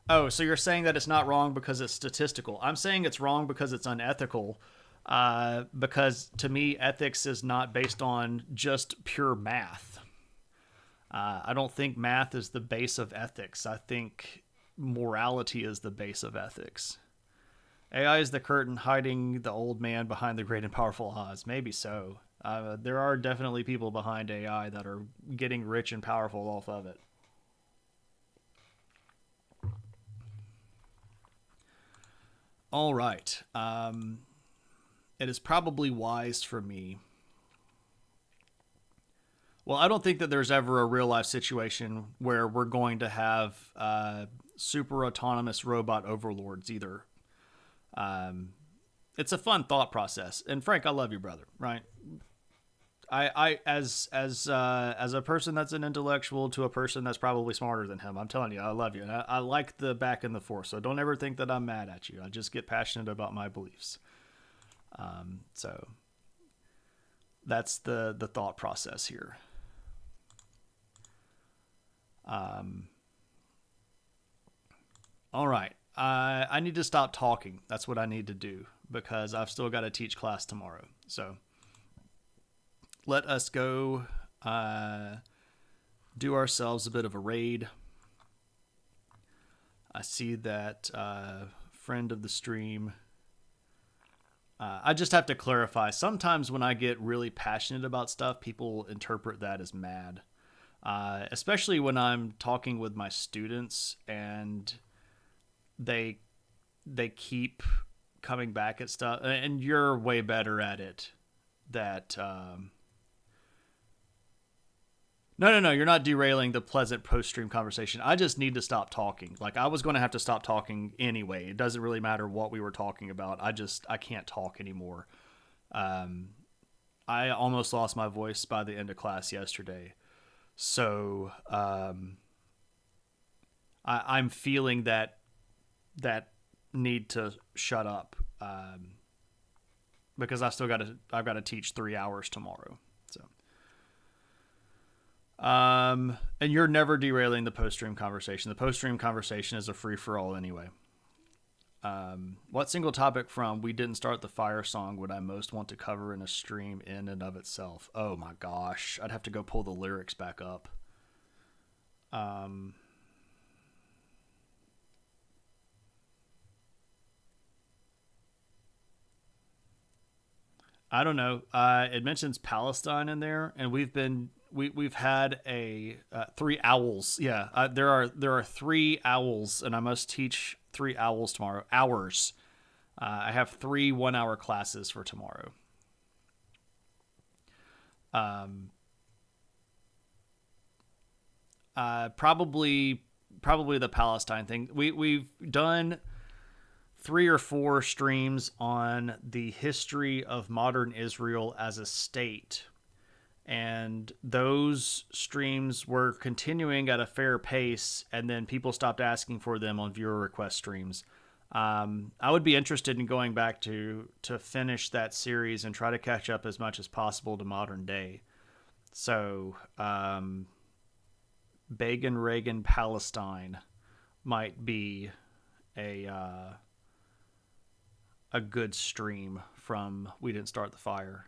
Oh, so you're saying that it's not wrong because it's statistical. I'm saying it's wrong because it's unethical. Because to me, ethics is not based on just pure math. I don't think math is the base of ethics. I think morality is the base of ethics. AI is the curtain hiding the old man behind the great and powerful Oz. Maybe so. There are definitely people behind AI that are getting rich and powerful off of it. All right. It is probably wise for me. Well, I don't think that there's ever a real life situation where we're going to have super autonomous robot overlords either. It's a fun thought process. And Frank, I love you, brother. Right? I as a person that's an intellectual to a person that's probably smarter than him, I'm telling you, I love you. And I like the back and the forth. So don't ever think that I'm mad at you. I just get passionate about my beliefs. So that's the thought process here. All right. I need to stop talking. That's what I need to do because I've still got to teach class tomorrow. So let us go do ourselves a bit of a raid. I see that friend of the stream, I just have to clarify. Sometimes when I get really passionate about stuff, people interpret that as mad. Especially when I'm talking with my students and they they keep coming back at stuff, and you're way better at it. That no, you're not derailing the pleasant post stream conversation. I just need to stop talking. Like I was going to have to stop talking anyway. It doesn't really matter what we were talking about. I can't talk anymore. I almost lost my voice by the end of class yesterday. So I'm feeling that need to shut up because I've got to teach 3 hours tomorrow. So and you're never derailing the post stream conversation. The post stream conversation is a free for all anyway. What single topic from We Didn't Start the Fire song would I most want to cover in a stream in and of itself? Oh my gosh, I'd have to go pull the lyrics back up. I don't know. It mentions Palestine in there, and we've had a 3 owls. Yeah, there are 3 owls, and I must teach 3 owls tomorrow. Hours. I have 3 1-hour classes for tomorrow. Probably the Palestine thing. We've done 3 or 4 streams on the history of modern Israel as a state. And those streams were continuing at a fair pace, and then people stopped asking for them on viewer request streams. I would be interested in going back to finish that series and try to catch up as much as possible to modern day. So, Begin Reagan Palestine might be a good stream from We Didn't Start the Fire.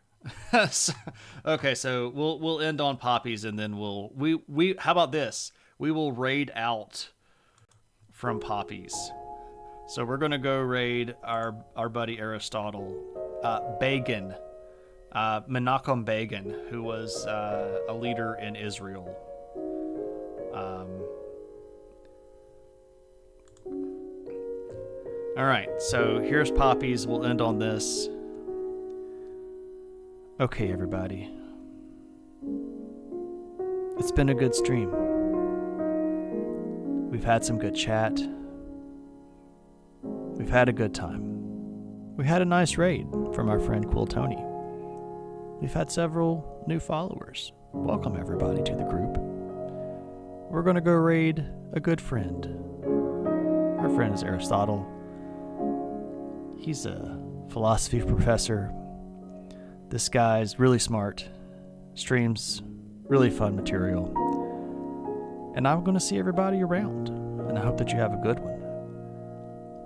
Okay, so we'll end on poppies, and then we how about this? We will raid out from poppies. So we're gonna go raid our buddy Aristotle, Begin, Menachem Begin, who was a leader in Israel. All right, so here's poppies. We'll end on this. Okay, everybody. It's been a good stream. We've had some good chat. We've had a good time. We had a nice raid from our friend Quill Tony. We've had several new followers. Welcome, everybody, to the group. We're going to go raid a good friend. Our friend is Aristotle. He's a philosophy professor. This guy's really smart, streams really fun material, and I'm going to see everybody around, and I hope that you have a good one.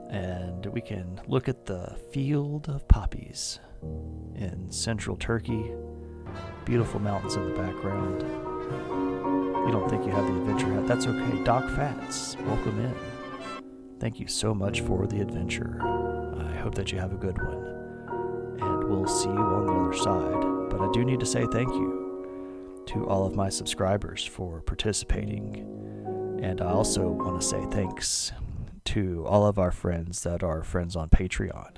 And we can look at the field of poppies in central Turkey, beautiful mountains in the background. You don't think you have the adventure hat? That's okay. Doc Fats, welcome in. Thank you so much for the adventure. I hope that you have a good one. And we'll see you on the other side. But I do need to say thank you to all of my subscribers for participating. And I also want to say thanks to all of our friends that are friends on Patreon.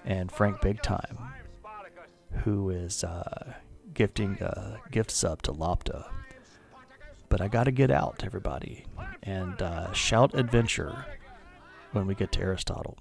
And Frank Big Time, who is gifting a gift sub to Lopta. But I gotta get out, everybody, and shout adventure when we get to Aristotle.